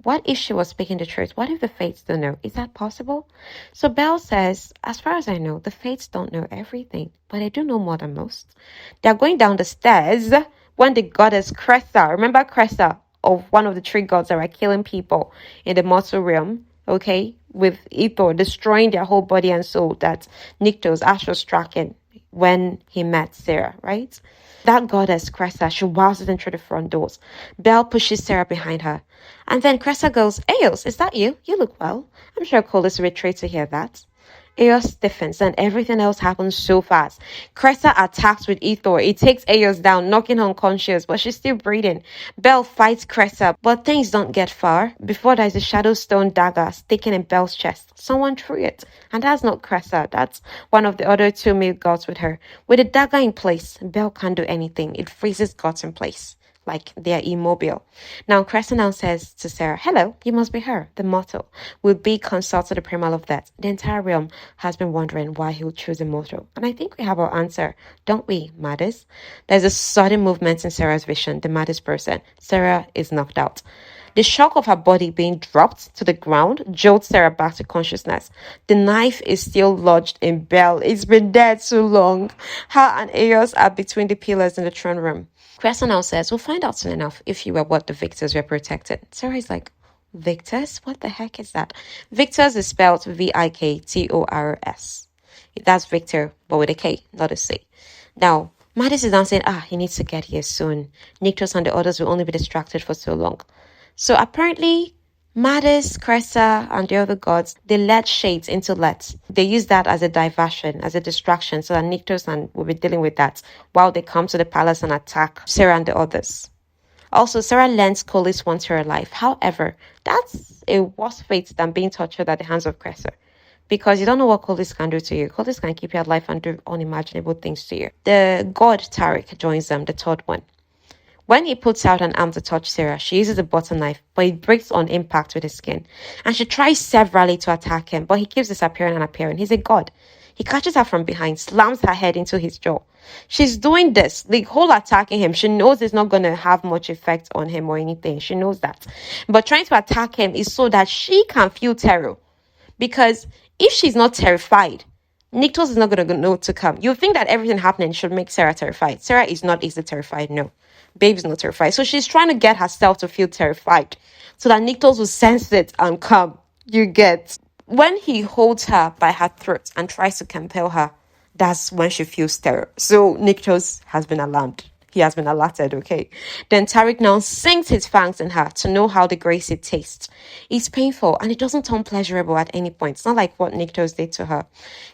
Speaker 1: What if she was speaking the truth? What if the fates don't know? Is that possible? So Belle says, as far as I know, the fates don't know everything, but they do know more than most. They're going down the stairs when the goddess Cressa, remember Cressa, of one of the three gods that were killing people in the mortal realm, okay, with Ithor destroying their whole body and soul, that Nyktos Astro struck in when he met Sera, right? That goddess Cressa, she wowzes in through the front doors. Belle pushes Sera behind her. And then Cressa goes, Eos, is that you? You look well. I'm sure Colis will retreat to hear that. Eos stiffens and everything else happens so fast. Cressa attacks with Ithor. It takes Eos down, knocking her unconscious, but she's still breathing. Belle fights Cressa, but things don't get far. Before there's a Shadowstone dagger sticking in Belle's chest. Someone threw it. And that's not Cressa. That's one of the other two male gods with her. With the dagger in place, Belle can't do anything. It freezes gods in place. Like they're immobile. Now Cressa now says to Sera, hello, you must be her, the mortal. Will be consort to the primal of death. The entire realm has been wondering why he would choose a mortal. And I think we have our answer, don't we, Maddis? There's a sudden movement in Sera's vision, the maddest person. Sera is knocked out. The shock of her body being dropped to the ground jolts Sera back to consciousness. The knife is still lodged in Belle. It's been dead too long. Her and Eos are between the pillars in the throne room. Cressa now says, we'll find out soon enough if you were what the victors were protected. Sera is like, victors? What the heck is that? Victors is spelled Viktors. That's Victor, but with a K, not a C. Now, Maddis is now saying, he needs to get here soon. Nyktos and the others will only be distracted for so long. So apparently, Maddis, Cressa, and the other gods, they let shades into Let. They use that as a diversion, as a distraction, so that Nyktos will be dealing with that while they come to the palace and attack Sera and the others. Also, Sera learns Colis wants her alive. However, that's a worse fate than being tortured at the hands of Cressa. Because you don't know what Colis can do to you. Colis can keep you alive and do unimaginable things to you. The god Tariq joins them, the third one. When he puts out an arm to touch Sera, she uses a butter knife, but it breaks on impact with his skin. And she tries severally to attack him, but he keeps disappearing and appearing. He's a god. He catches her from behind, slams her head into his jaw. She's doing this, the whole attacking him. She knows it's not going to have much effect on him or anything. She knows that. But trying to attack him is so that she can feel terror. Because if she's not terrified, Nyktos is not going to know to come. You think that everything happening should make Sera terrified. Sera is not easily terrified, no. Babe is not terrified. So she's trying to get herself to feel terrified so that Nyktos will sense it and come. You get. When he holds her by her throat and tries to compel her, that's when she feels terror. So Nyktos has been alarmed. He has been alerted, okay? Then Tariq now sinks his fangs in her to know how the gray seed tastes. It's painful and it doesn't turn pleasurable at any point. It's not like what Nyktos did to her.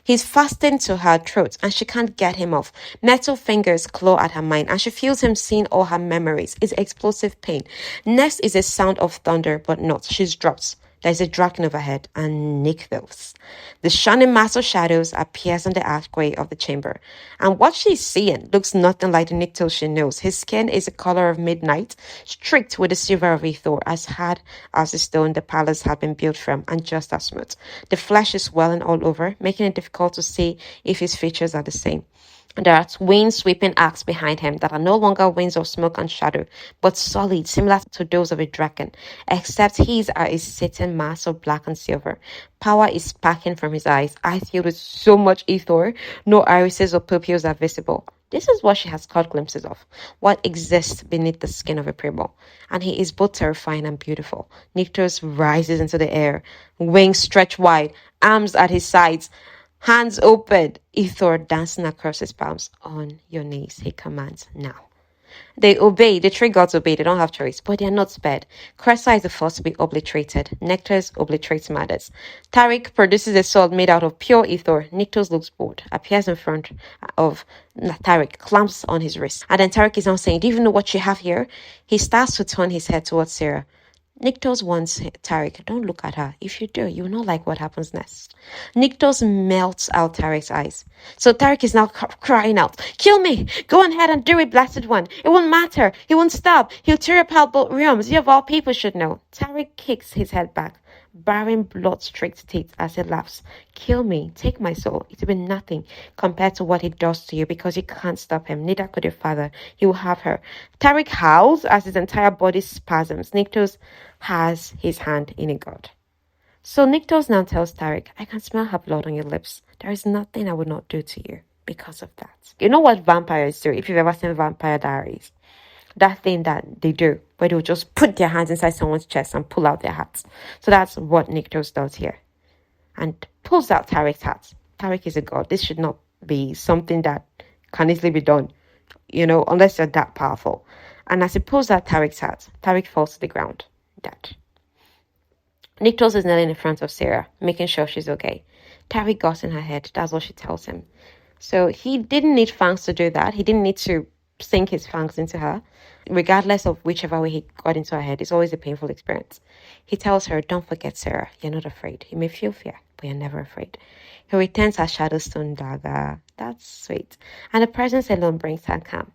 Speaker 1: He's fastened to her throat and she can't get him off. Metal fingers claw at her mind and she feels him seeing all her memories. It's explosive pain. Next is a sound of thunder, but not. She's dropped. There's a dragon overhead, and Nyktos. The shining mass of shadows appears in the archway of the chamber, and what she's seeing looks nothing like the Nyktos she knows. His skin is the color of midnight, streaked with the silver of Ethor, as hard as the stone the palace had been built from, and just as smooth. The flesh is swelling all over, making it difficult to see if his features are the same. There are wind sweeping arcs behind him that are no longer winds of smoke and shadow, but solid, similar to those of a dragon, except his are a sitting mass of black and silver. Power is sparking from his eyes filled with so much ether, no irises or pupils are visible. This is what she has caught glimpses of, what exists beneath the skin of a primal. And he is both terrifying and beautiful. Nyktos rises into the air, wings stretched wide, arms at his sides, hands open, Ethor dancing across his palms. On your knees, he commands now. They obey. The three gods obey. They don't have choice, but they are not spared. Cressa is the first to be obliterated. Nyktos obliterates Matters. Tariq produces a sword made out of pure ether. Nyktos looks bored, appears in front of Tariq, clamps on his wrist. And then Tariq is now saying, do you even know what you have here? He starts to turn his head towards Sera. Nyktos warns Tariq, don't look at her. If you do, you will not like what happens next. Nyktos melts out Tariq's eyes. So Tariq is now crying out, kill me! Go ahead and do it, blasted one. It won't matter. He won't stop. He'll tear apart both realms. You of all people should know. Tariq kicks his head back, baring blood-streaked teeth as he laughs. Kill me. Take my soul. It will be nothing compared to what he does to you because you can't stop him. Neither could your father. He will have her. Tariq howls as his entire body spasms. Nyktos has his hand in a god. So Nyktos now tells Tariq, I can smell her blood on your lips. There is nothing I would not do to you because of that. You know what vampires do, if you've ever seen Vampire Diaries? That thing that they do, where they'll just put their hands inside someone's chest and pull out their hearts. So that's what Nyktos does here. And pulls out Tariq's heart. Tariq is a god. This should not be something that can easily be done, unless you're that powerful. And as he pulls out Tariq's heart, Tariq falls to the ground, dead. Nyktos is kneeling in front of Sera, making sure she's okay. Tariq got in her head. That's what she tells him. So he didn't need fangs to do that. He didn't need to sink his fangs into her. Regardless of whichever way he got into her head, it's always a painful experience. He tells her, don't forget, Sera, you're not afraid. You may feel fear, but you're never afraid. He returns her Shadowstone dagger. That's sweet. And the presence alone brings her calm.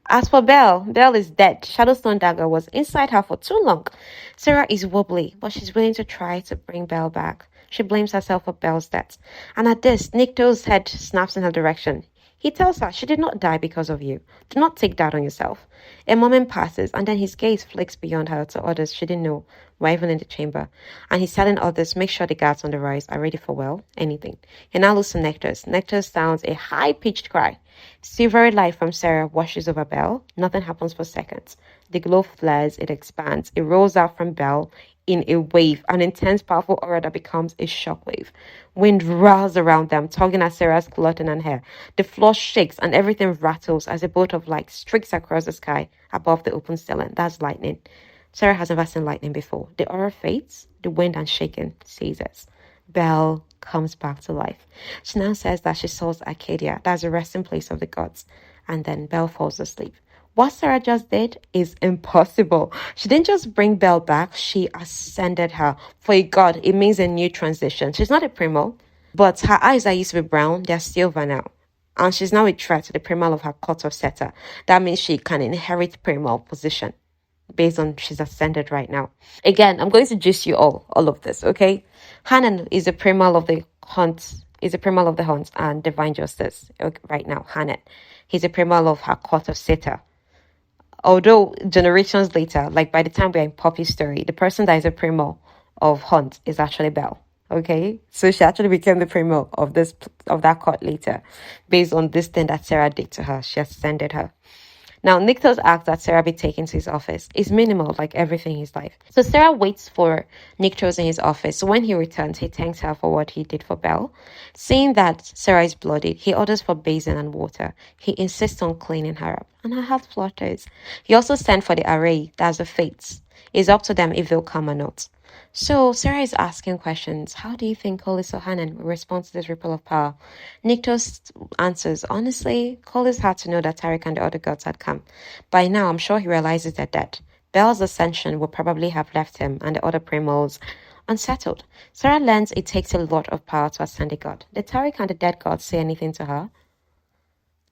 Speaker 1: As for Belle is dead. Shadowstone dagger was inside her for too long. Sera is wobbly, but she's willing to try to bring Belle back. She blames herself for Belle's death. And at this, Nyktos' head snaps in her direction. He tells her she did not die because of you. Do not take that on yourself. A moment passes, and then his gaze flicks beyond her to others she didn't know were even in the chamber. And he's telling others, make sure the guards on the rise are ready for, anything. He now looks to Nyktos. Nyktos sounds a high-pitched cry. Silvery light from Sera washes over Belle. Nothing happens for seconds. The glow flares, it expands. It rolls out from Belle in a wave, an intense, powerful aura that becomes a shockwave. Wind roars around them, tugging at Sera's clothing and hair. The floor shakes and everything rattles as a bolt of light streaks across the sky above the open ceiling. That's lightning. Sera has never seen lightning before. The aura fades, the wind and shaking ceases. Belle comes back to life. She now says that she souls Arcadia, that's the resting place of the gods. And then Belle falls asleep. What Sera just did is impossible. She didn't just bring Belle back, she ascended her. For a god, it means a new transition. She's not a primal, but her eyes that used to be brown, they're silver now. And she's now a threat to the primal of her court of Seta. That means she can inherit primal position based on she's ascended right now. Again, I'm going to gist you all of this, okay? Hanan is a primal of the hunt, and divine justice right now. Hanan. He's a primal of her court of Seta. Although generations later, like by the time we're in Poppy's story, the person that is a primal of Hunt is actually Belle. Okay, so she actually became the premier of that court later, based on this thing that Sera did to her. She ascended her. Now, Nyktos asks that Sera be taken to his office. It's minimal, like everything in his life. So Sera waits for Nyktos in his office. So when he returns, he thanks her for what he did for Belle. Seeing that Sera is bloodied, he orders for basin and water. He insists on cleaning her up, and her heart flutters. He also sent for the array, that's the fates. It's up to them if they'll come or not. So Sera is asking questions. How do you think Kolis Ohanen will respond to this ripple of power? Nyktos answers, honestly, Kolis had to know that Tariq and the other gods had come. By now, I'm sure he realizes they're dead. Belle's ascension would probably have left him and the other primals unsettled. Sera learns it takes a lot of power to ascend a god. Did Tariq and the dead gods say anything to her?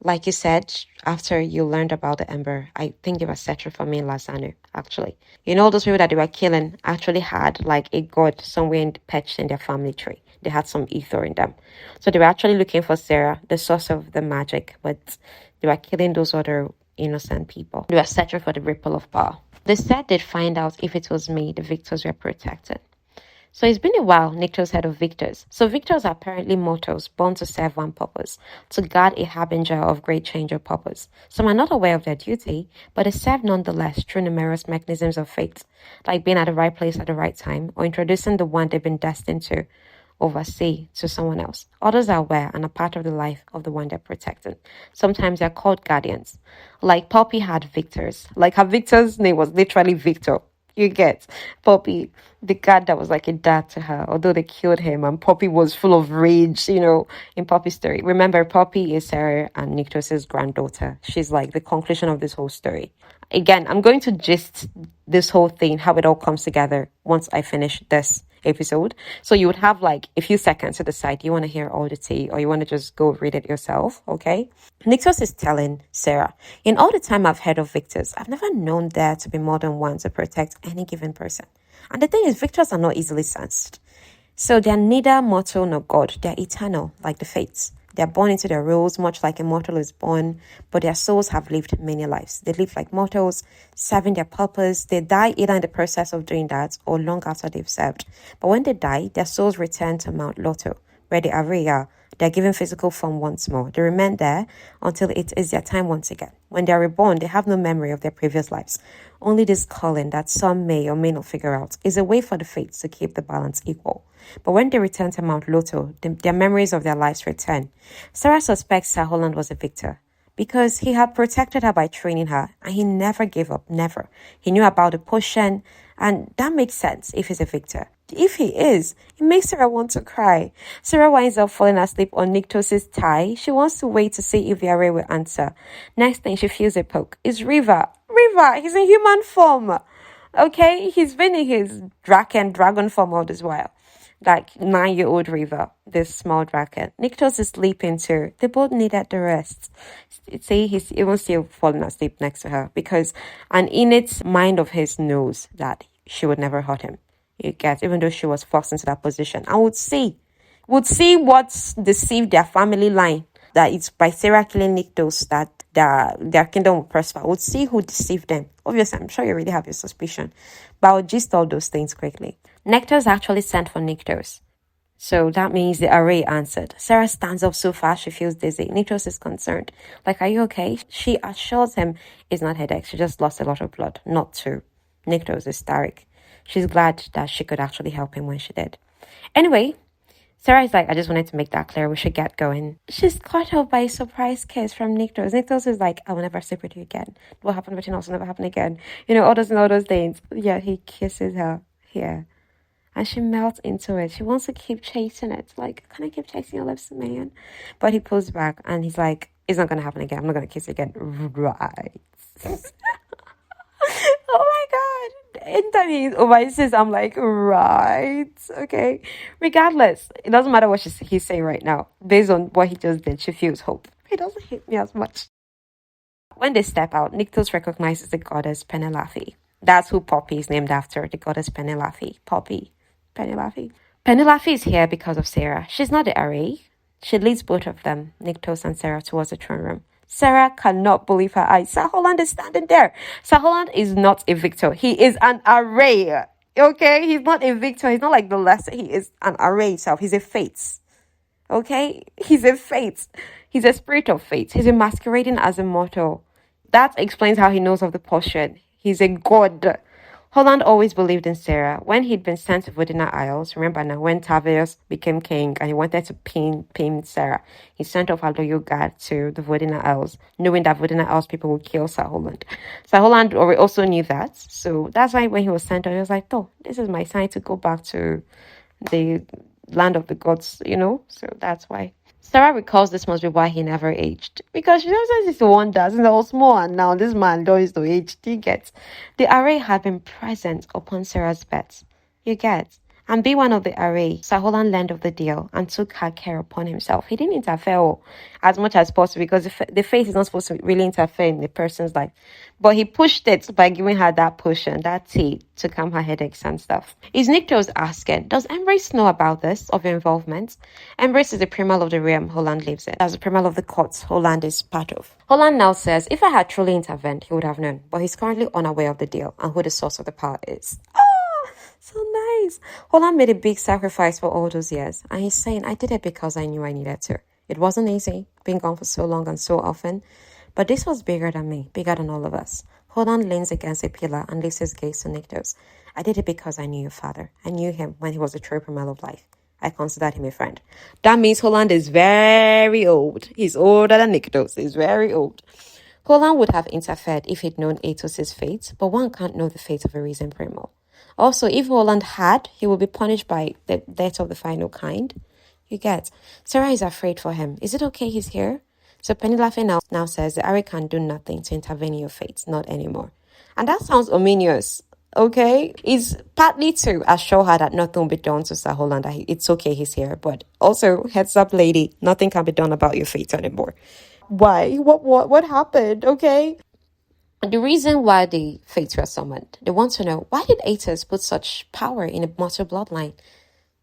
Speaker 1: Like you said, after you learned about the ember, I think they were searching for me in Lasanu, actually. You know, those people that they were killing actually had like a god somewhere perched in their family tree. They had some ether in them. So they were actually looking for Sera, the source of the magic, but they were killing those other innocent people. They were searching for the ripple of power. They said they'd find out if it was me, the victors were protected. So it's been a while Nyktos heard of victors. So victors are apparently mortals born to serve one purpose, to guard a harbinger of great change or purpose. Some are not aware of their duty, but they serve nonetheless through numerous mechanisms of fate, like being at the right place at the right time, or introducing the one they've been destined to oversee to someone else. Others are aware and are part of the life of the one they're protecting. Sometimes they're called guardians. Like Poppy had victors. Like her victor's name was literally Victor. You get Poppy, the god that was like a dad to her, although they killed him, and Poppy was full of rage, in Poppy's story. Remember, Poppy is Sera and Nyktos' granddaughter. She's like the conclusion of this whole story. Again, I'm going to gist this whole thing, how it all comes together once I finish this episode. So you would have like a few seconds to decide, you want to hear all the tea or you want to just go read it yourself, okay? Nyktos is telling Sera, in all the time I've heard of victors, I've never known there to be more than one to protect any given person. And the thing is, victors are not easily sensed. So they're neither mortal nor god. They're eternal, like the fates. They're born into their roles, much like a mortal is born, but their souls have lived many lives. They live like mortals, serving their purpose. They die either in the process of doing that or long after they've served. But when they die, their souls return to Mount Loto, where they are. They're given physical form once more. They remain there until it is their time once again. When they're reborn, they have no memory of their previous lives. Only this calling that some may or may not figure out is a way for the fates to keep the balance equal. But when they return to Mount Loto, their memories of their lives return. Sera suspects Sir Holland was a victor because he had protected her by training her, and he never gave up, never. He knew about the potion, and that makes sense if he's a victor. If he is, it makes Sera want to cry. Sera winds up falling asleep on Nyktos' thigh. She wants to wait to see if the array will answer. Next thing, she feels a poke. It's River. River, he's in human form. Okay, he's been in his dragon form all this while. Like 9-year-old River, this small dragon. Nyktos is sleeping too. They both needed the rest. See, he's even still falling asleep next to her because an innate mind of his knows that she would never hurt him. You get, even though she was forced into that position. And would see what's deceived their family line. That it's by Sera killing Nyktos that their kingdom will prosper. Would see who deceived them. Obviously, I'm sure you already have your suspicion. But I'll gist all those things quickly. Nyktos actually sent for Nyktos. So that means the array answered. Sera stands up so fast she feels dizzy. Nyktos is concerned. Like, are you okay? She assures him it's not headache. She just lost a lot of blood. Not to Nyktos, it's Tariq. She's glad that she could actually help him when she did. Anyway, Sera is like, I just wanted to make that clear. We should get going. She's caught up by a surprise kiss from Nyktos. Nyktos is like, I will never sleep with you again. What happened between us will never happen again. All those things. Yeah, he kisses her here. And she melts into it. She wants to keep chasing it. Like, can I keep chasing your lips, man? But he pulls back and he's like, it's not going to happen again. I'm not going to kiss you again. Right. Oh my god. Anytime he's over his says, I'm like, right. Okay. Regardless, it doesn't matter what he's saying right now. Based on what he just did, she feels hope. He doesn't hate me as much. When they step out, Nyktos recognizes the goddess Penelope. That's who Poppy is named after, the goddess Penelope. Poppy. Penelope. Penelope is here because of Sera. She's not the array. She leads both of them, Nyktos and Sera, towards the throne room. Sera cannot believe her eyes. Sir Holland is standing there. Sir Holland is not a victor. He is an array. Okay, he's not a victor. He's not like the lesser. He is an array itself. He's a fate. Okay, he's a fate. He's a spirit of fate. He's masquerading as a mortal. That explains how he knows of the potion. He's a god. Holland always believed in Sera. When he'd been sent to Vodina Isles, remember now, when Tavius became king and he wanted to pin Sera, he sent off a loyal guard to the Vodina Isles, knowing that Vodina Isles people would kill Sir Holland. Sir Holland also knew that. So that's why when he was sent off, he was like, oh, this is my sign to go back to the land of the gods, So that's why. Sarah recalls this must be why he never aged. Because she always used to wonder, since I was small and now this man does to age. Do you get? The array had been present upon Sarah's bed. You get? And being one of the array, Sir Holland learned of the deal and took her care upon himself. He didn't interfere as much as possible because the faith is not supposed to really interfere in the person's life. But he pushed it by giving her that potion, that tea, to calm her headaches and stuff. Is Nyktos asking, does Embers know about this, of your involvement? Embers is the primal of the realm Holland lives in. As the primal of the courts Holland is part of. Holland now says, if I had truly intervened, he would have known. But he's currently unaware of the deal and who the source of the power is. So nice. Holland made a big sacrifice for all those years. And he's saying, I did it because I knew I needed to. It wasn't easy, being gone for so long and so often. But this was bigger than me, bigger than all of us. Holland leans against a pillar and lifts his gaze to Nyktos. I did it because I knew your father. I knew him when he was a true primal of life. I considered him a friend. That means Holland is very old. He's older than Nyktos. He's very old. Holland would have interfered if he'd known Athos's fate, but one can't know the fate of a risen primal. Also, if Holland had, he would be punished by the death of the final kind. You get. Sera is afraid for him. Is it okay he's here? So Penelope now says the Ari can do nothing to intervene in your fate, not anymore. And that sounds ominous, okay? It's partly to assure her that nothing will be done to Sir Holland, that it's okay he's here. But also, heads up lady, nothing can be done about your fate anymore. Why? What happened, okay? The reason why the fates were summoned, they want to know, why did Athos put such power in a mortal bloodline?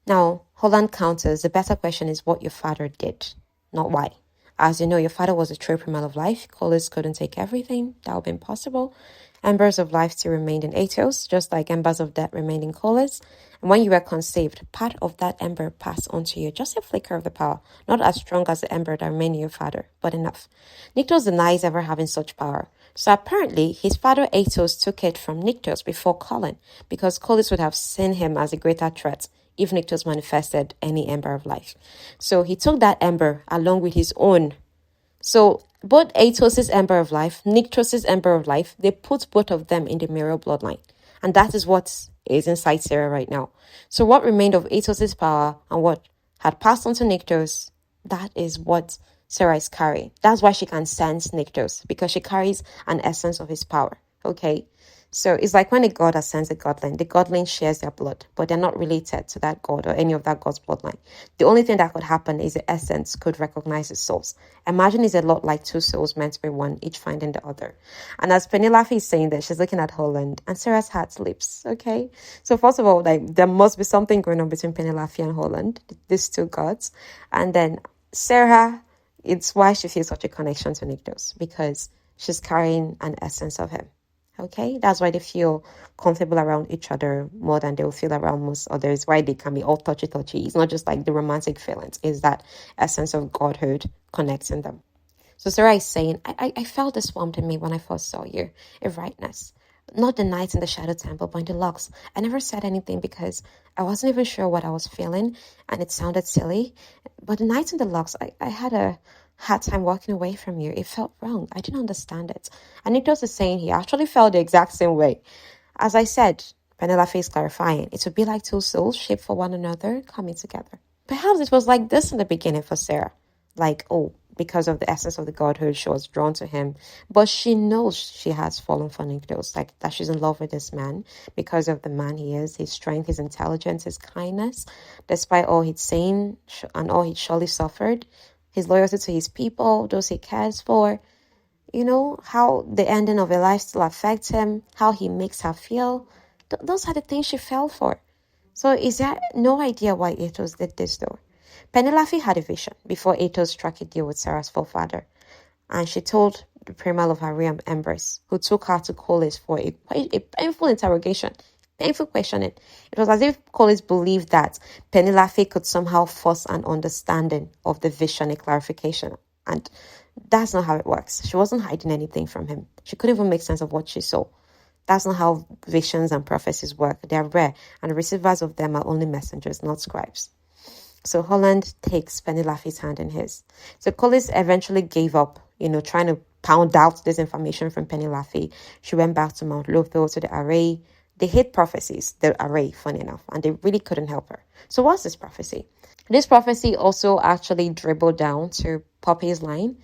Speaker 1: Now, Holland counters, the better question is what your father did, not why. As you know, your father was a true primal of life. Colas couldn't take everything. That would be impossible. Embers of life still remained in Athos, just like embers of death remained in Colas. And when you were conceived, part of that ember passed onto you, just a flicker of the power, not as strong as the ember that remained in your father, but enough. Nyktos denies ever having such power. So apparently, his father Athos took it from Nyktos before Colin, because Colas would have seen him as a greater threat if Nyktos manifested any ember of life. So he took that ember along with his own. So both Athos' ember of life, Nyktos' ember of life, they put both of them in the mirror bloodline. And that is what is inside Sera right now. So what remained of Athos' power and what had passed on to Nyktos, that is what Sera is carrying. That's why she can sense Nyktos, because she carries an essence of his power. Okay? So it's like when a god ascends a godling, the godling shares their blood, but they're not related to that god or any of that god's bloodline. The only thing that could happen is the essence could recognize the souls. Imagine it's a lot like two souls meant to be one, each finding the other. And as Penelope is saying this, she's looking at Holland and Sera's heart lips, okay? So first of all, there must be something going on between Penelope and Holland, these two gods. And then Sera, it's why she feels such a connection to Nyktos, because she's carrying an essence of him. Okay, that's why they feel comfortable around each other more than they'll feel around most others, why they can be all touchy. It's not just like the romantic feelings, it's that essence of godhood connecting them. So Sera is saying, I felt this warmth in me when I first saw you, a rightness. Not the night in the Shadow Temple, but in the locks. I never said anything because I wasn't even sure what I was feeling, and it sounded silly. But the night in the locks, I had a hard time walking away from you. It felt wrong. I didn't understand it. And Nyktos is saying he actually felt the exact same way. As I said, Penelope is clarifying. It would be like two souls shaped for one another coming together. Perhaps it was like this in the beginning for Sera. Like, because of the essence of the godhood, she was drawn to him. But she knows she has fallen for Nyktos, like that she's in love with this man because of the man he is, his strength, his intelligence, his kindness. Despite all he'd seen and all he'd surely suffered, his loyalty to his people, those he cares for, how the ending of a life still affects him, how he makes her feel. Those are the things she fell for. So is there no idea why Athos did this though? Penelope had a vision before Athos struck a deal with Sera's forefather. And she told the primal of her realm, Embers, who took her to Colas for a painful interrogation. painful questioning. It was as if Collis believed that Penelope could somehow force an understanding of the vision, a clarification. And that's not how it works. She wasn't hiding anything from him. She couldn't even make sense of what she saw. That's not how visions and prophecies work. They are rare, and the receivers of them are only messengers, not scribes. So Holland takes Penelope's hand in his. So Collis eventually gave up, trying to pound out this information from Penelope. She went back to Mount Lothal, to the array. They hate prophecies, the array, funny enough, and they really couldn't help her. So what's this prophecy? This prophecy also actually dribbled down to Poppy's line.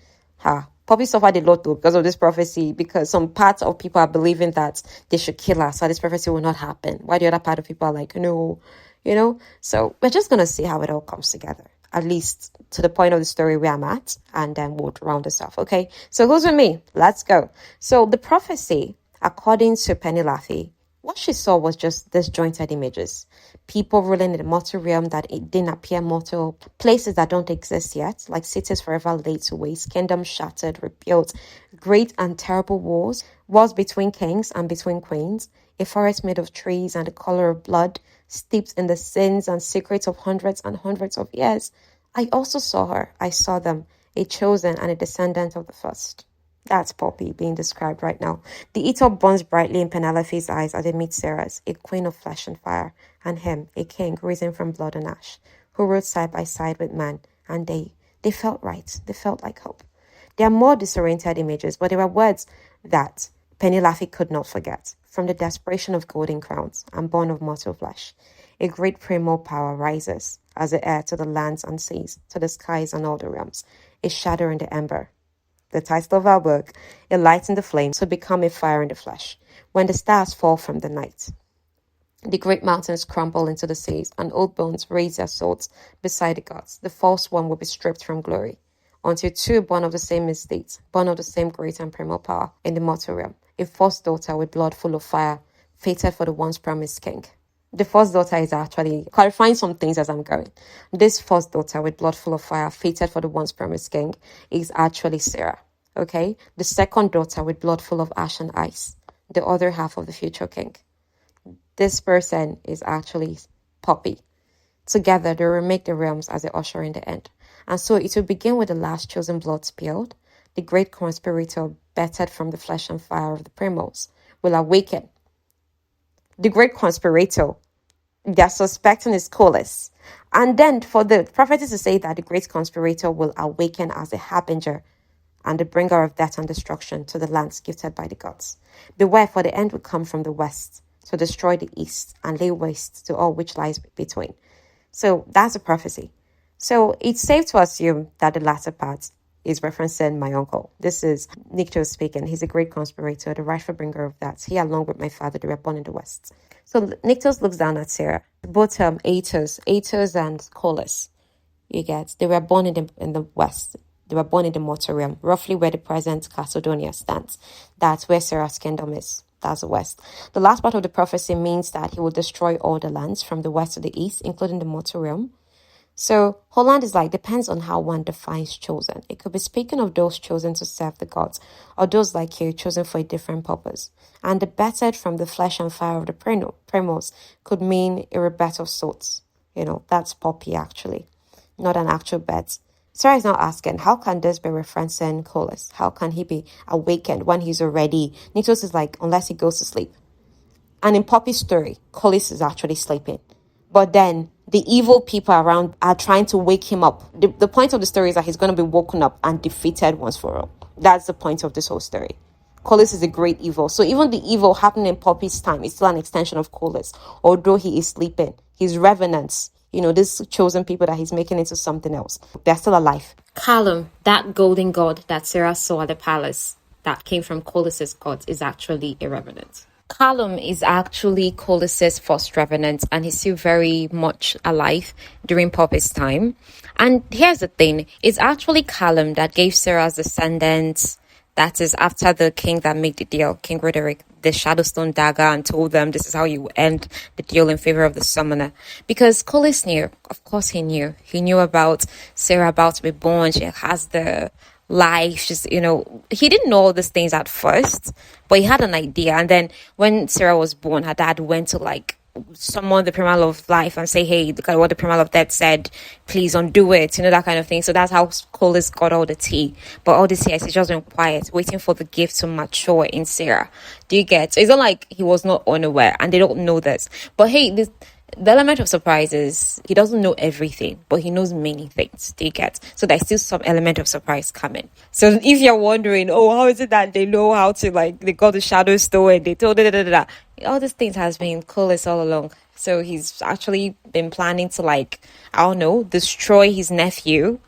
Speaker 1: Poppy suffered a lot though because of this prophecy, because some parts of people are believing that they should kill her, so this prophecy will not happen. While the other part of people are like, no, So we're just going to see how it all comes together, at least to the point of the story where I'm at, and then we'll round this off, okay? So who's with me? Let's go. So the prophecy, according to Penelope, what she saw was just disjointed images. People ruling in the mortal realm that it didn't appear mortal. Places that don't exist yet, like cities forever laid to waste. Kingdoms shattered, rebuilt. Great and terrible wars. Wars between kings and between queens. A forest made of trees and the color of blood. Steeped in the sins and secrets of hundreds and hundreds of years. I also saw her. I saw them. A chosen and a descendant of the first. That's Poppy being described right now. The eater burns brightly in Penelope's eyes as they meet Sera's, a queen of flesh and fire, and him, a king risen from blood and ash, who rode side by side with man, and they felt right. They felt like hope. They are more disoriented images, but they were words that Penelope could not forget. From the desperation of golden crowns and born of mortal flesh, a great primal power rises as the heir to the lands and seas, to the skies and all the realms, a shadow in the ember. The title of our book, a light in the flame to become a fire in the flesh. When the stars fall from the night, the great mountains crumble into the seas, and old bones raise their swords beside the gods. The false one will be stripped from glory, until two born of the same estate, born of the same great and primal power in the mortal realm. A false daughter with blood full of fire, fated for the once promised king. The first daughter is actually clarifying some things as I'm going. This first daughter with blood full of fire, fated for the once promised king, is actually Sera. Okay? The second daughter with blood full of ash and ice, the other half of the future king. This person is actually Poppy. Together, they will make the realms as they usher in the end. And so it will begin with the last chosen blood spilled. The great conspirator, bettered from the flesh and fire of the primals, will awaken. The great conspirator, they're suspecting is Collis. And then for the prophecy to say that the great conspirator will awaken as a harbinger and the bringer of death and destruction to the lands gifted by the gods. Beware, for the end will come from the west to destroy the east and lay waste to all which lies between. So that's a prophecy. So it's safe to assume that the latter part is referencing my uncle. This is Nyktos speaking. He's a great conspirator, the rightful bringer of that. He, along with my father, they were born in the west. So Nyktos looks down at Sera. Both Atos and Collis, you get, they were born in the west. They were born in the mortal realm, roughly where the present Macedonia stands. That's where Sera's kingdom is. That's the west. The last part of the prophecy means that he will destroy all the lands from the west to the east, including the mortal realm. So Holland is like, depends on how one defines chosen. It could be speaking of those chosen to serve the gods, or those like you chosen for a different purpose. And the bettered from the flesh and fire of the primals could mean a rebet of sorts. That's Poppy actually, not an actual bet. Sarah is now asking, how can this be referencing Collis? How can he be awakened when he's already... Nyktos is like, unless he goes to sleep. And in Poppy's story, Collis is actually sleeping. But then the evil people around are trying to wake him up. The point of the story is that he's going to be woken up and defeated once for all. That's the point of this whole story. Collis is a great evil. So even the evil happening in Poppy's time is still an extension of Collis. Although he is sleeping, his revenants, these chosen people that he's making into something else, they're still alive. Callum, that golden god that Sera saw at the palace that came from Collis's gods, is actually a revenant. Callum is actually Collis's first revenant, and he's still very much alive during Poppy's time. And here's the thing, it's actually Callum that gave Sera's descendants, that is after the king that made the deal, King Roderick, the Shadowstone dagger, and told them this is how you end the deal in favor of the summoner. Because Collis knew, of course he knew about Sera about to be born. She has the life. Just, he didn't know all these things at first, but he had an idea. And then when Sarah was born, her dad went to like summon the primal of life and say, hey, look at what the primal of death said, please undo it, that kind of thing. So that's how Colis got all the tea. But all this years, he just been quiet, waiting for the gift to mature in Sarah. Do you get? So it's not like he was not unaware and they don't know this. But hey, the element of surprise is he doesn't know everything, but he knows many things. Do you get? So there's still some element of surprise coming. So if you're wondering, oh, how is it that they know how to, like, they got the shadow store and they told all these things has been clueless all along. So he's actually been planning to, like, I don't know, destroy his nephew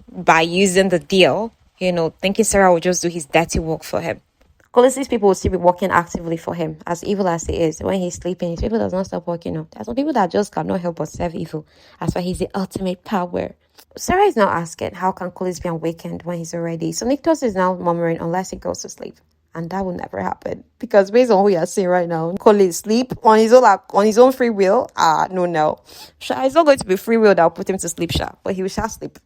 Speaker 1: by using the deal, thinking Sarah would just do his dirty work for him. Because these people will still be working actively for him, as evil as he is. When he's sleeping, his people does not stop working. There are some people that just cannot help but serve evil. That's why he's the ultimate power. Sarah is now asking, how can Colis be awakened when he's already? So Nyktos is now murmuring, unless he goes to sleep. And that will never happen. Because based on who you're seeing right now, Colis sleep on his own free will. No. It's not going to be free will that will put him to sleep, but he will sleep.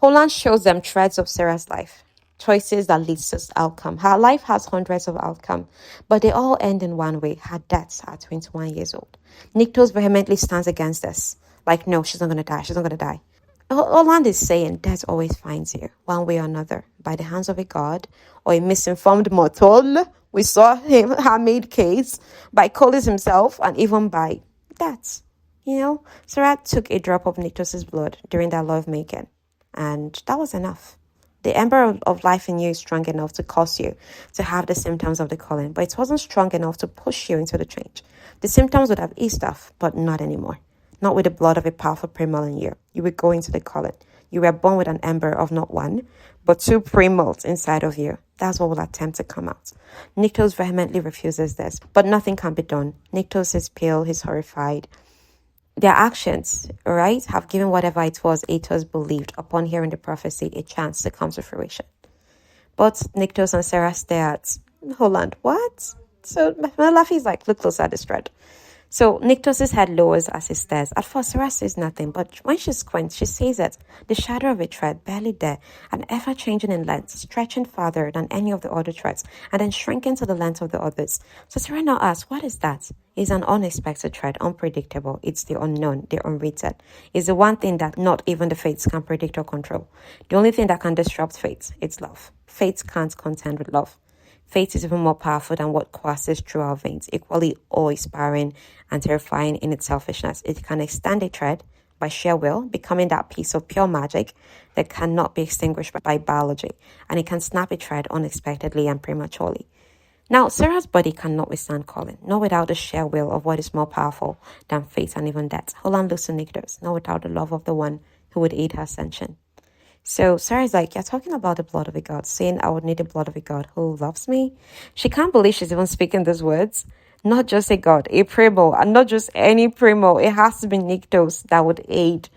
Speaker 1: Holland shows them threads of Sarah's life. Choices that leads to outcome. Her life has hundreds of outcomes, but they all end in one way: her death at 21 years old. Nyktos vehemently stands against this. Like, no, she's not going to die. She's not going to die. Holland is saying death always finds you, one way or another, by the hands of a god or a misinformed mortal. We saw her made case by Colis himself and even by death. Sarah took a drop of Nyktos' blood during their lovemaking, and that was enough. The ember of life in you is strong enough to cause you to have the symptoms of the calling, but it wasn't strong enough to push you into the change. The symptoms would have eased off, but not anymore. Not with the blood of a powerful primal in you. You would go into the calling. You were born with an ember of not one, but two primals inside of you. That's what will attempt to come out. Nyktos vehemently refuses this, but nothing can be done. Nyktos is pale, he's horrified. Their actions, right, have given whatever it was Atos believed upon hearing the prophecy a chance to come to fruition. But Nyktos and Sera stare at Holland. What? So Malafi is like, look closer at this thread. So Nyktos' head lowers as he stares. At first, Sera says nothing, but when she squints, she sees it. The shadow of a thread, barely there, and ever-changing in length, stretching farther than any of the other threads, and then shrinking to the length of the others. So Sera now asks, what is that? It's an unexpected thread, unpredictable. It's the unknown, the unwritten. It's the one thing that not even the fates can predict or control. The only thing that can disrupt fate, it's love. Fate can't contend with love. Fate is even more powerful than what courses through our veins, equally awe-inspiring and terrifying in its selfishness. It can extend a thread by sheer will, becoming that piece of pure magic that cannot be extinguished by biology, and it can snap a thread unexpectedly and prematurely. Now, Sarah's body cannot withstand calling, not without the sheer will of what is more powerful than fate and even death. Holland looks to Nyktos, not without the love of the one who would aid her ascension. So Sarah's like, you're talking about the blood of a god, saying I would need the blood of a god who loves me. She can't believe she's even speaking these words. Not just a god, a primal, and not just any primal. It has to be Nyktos that would aid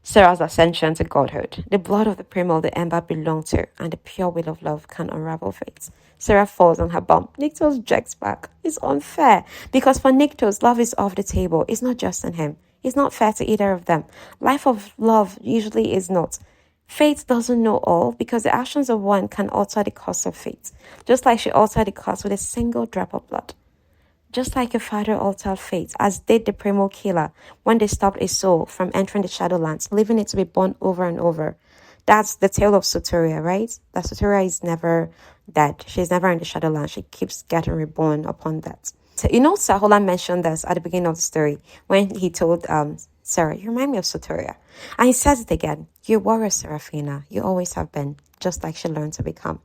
Speaker 1: Sarah's ascension to godhood. The blood of the primal the ember belonged to, and the pure will of love can unravel fate. Sarah falls on her bump. Nyktos jerks back. It's unfair, because for Nyktos, love is off the table. It's not just in him. It's not fair to either of them. Life of love usually is not. Fate doesn't know all, because the actions of one can alter the course of fate, just like she altered the course with a single drop of blood. Just like a father altered fate, as did the primal killer when they stopped a soul from entering the Shadowlands, leaving it to be born over and over. That's the tale of Soteria, right? That Soteria is never dead. She's never in the Shadowlands. She keeps getting reborn upon that. So, Sahola mentioned this at the beginning of the story when he told Sera, you remind me of Soteria. And he says it again. You were a Seraphina. You always have been, just like she learned to become.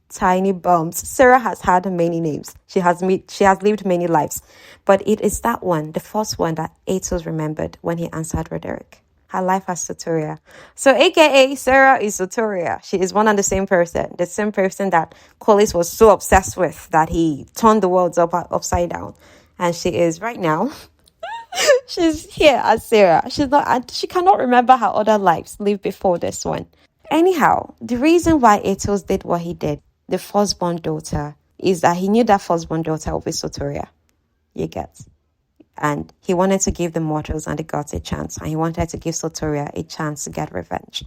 Speaker 1: Tiny bumps. Sera has had many names. She has lived many lives. But it is that one, the first one, that Atos remembered when he answered Roderick. Her life as Soteria. So aka Sera is Soteria. She is one and the same person. The same person that Colis was so obsessed with that he turned the world upside down. And she is right now. She's here as Sera. She cannot remember her other lives lived before this one. Anyhow, the reason why Atos did what he did, the firstborn daughter, is that he knew that firstborn daughter would be Soteria. You get. And he wanted to give the mortals and the gods a chance, and he wanted to give Soteria a chance to get revenge.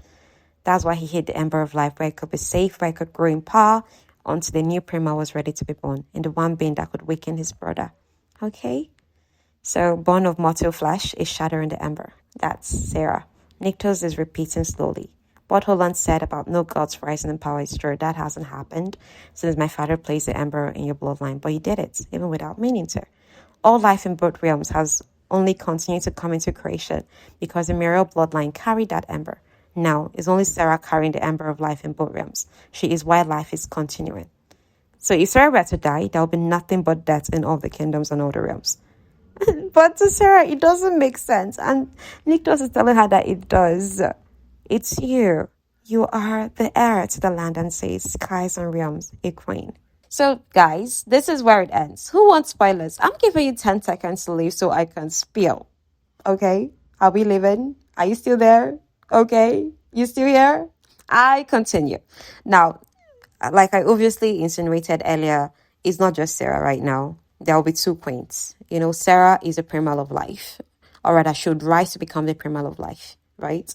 Speaker 1: That's why he hid the ember of life, where it could be safe, where it could grow in power, until the new Prima was ready to be born, in the one being that could weaken his brother. Okay? So, born of mortal flesh is shattering the ember. That's Sera. Nyktos is repeating slowly. What Holland said about no gods rising in power is true. That hasn't happened since my father placed the ember in your bloodline, but he did it, even without meaning to. All life in both realms has only continued to come into creation because the Muriel bloodline carried that ember. Now, it's only Sera carrying the ember of life in both realms. She is why life is continuing. So if Sera were to die, there will be nothing but death in all the kingdoms and all the realms. But to Sera, it doesn't make sense. And Nyktos is telling her that it does. It's you. You are the heir to the land and seas, skies and realms, a queen. So, guys, this is where it ends. Who wants spoilers? I'm giving you 10 seconds to leave so I can spill. Okay? Are we leaving? Are you still there? Okay? You still here? I continue. Now, like I obviously insinuated earlier, it's not just Sera right now. There will be two queens. You know, Sera is a primal of life, or rather, she would rise to become the primal of life, right?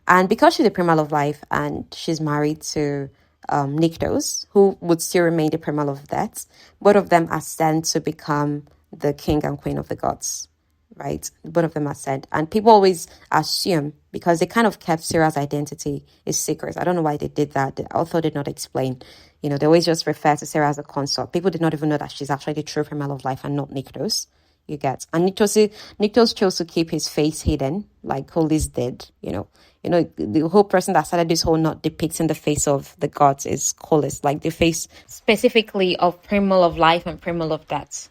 Speaker 1: And because she's a primal of life and she's married to Nyktos, who would still remain the primal of death, both of them ascend to become the king and queen of the gods, right? Both of them ascend. And people always assume, because they kind of kept Sera's identity a secret. I don't know why they did that. The author did not explain. You know, they always just refer to Sera as a consort. People did not even know that she's actually the true primal of life and not Nyktos. You get. And Nyktos chose to keep his face hidden, like Colis did, you know. You know, the whole person that started this whole not depicting the face of the gods is Colis, like the face specifically of primal of life and primal of death.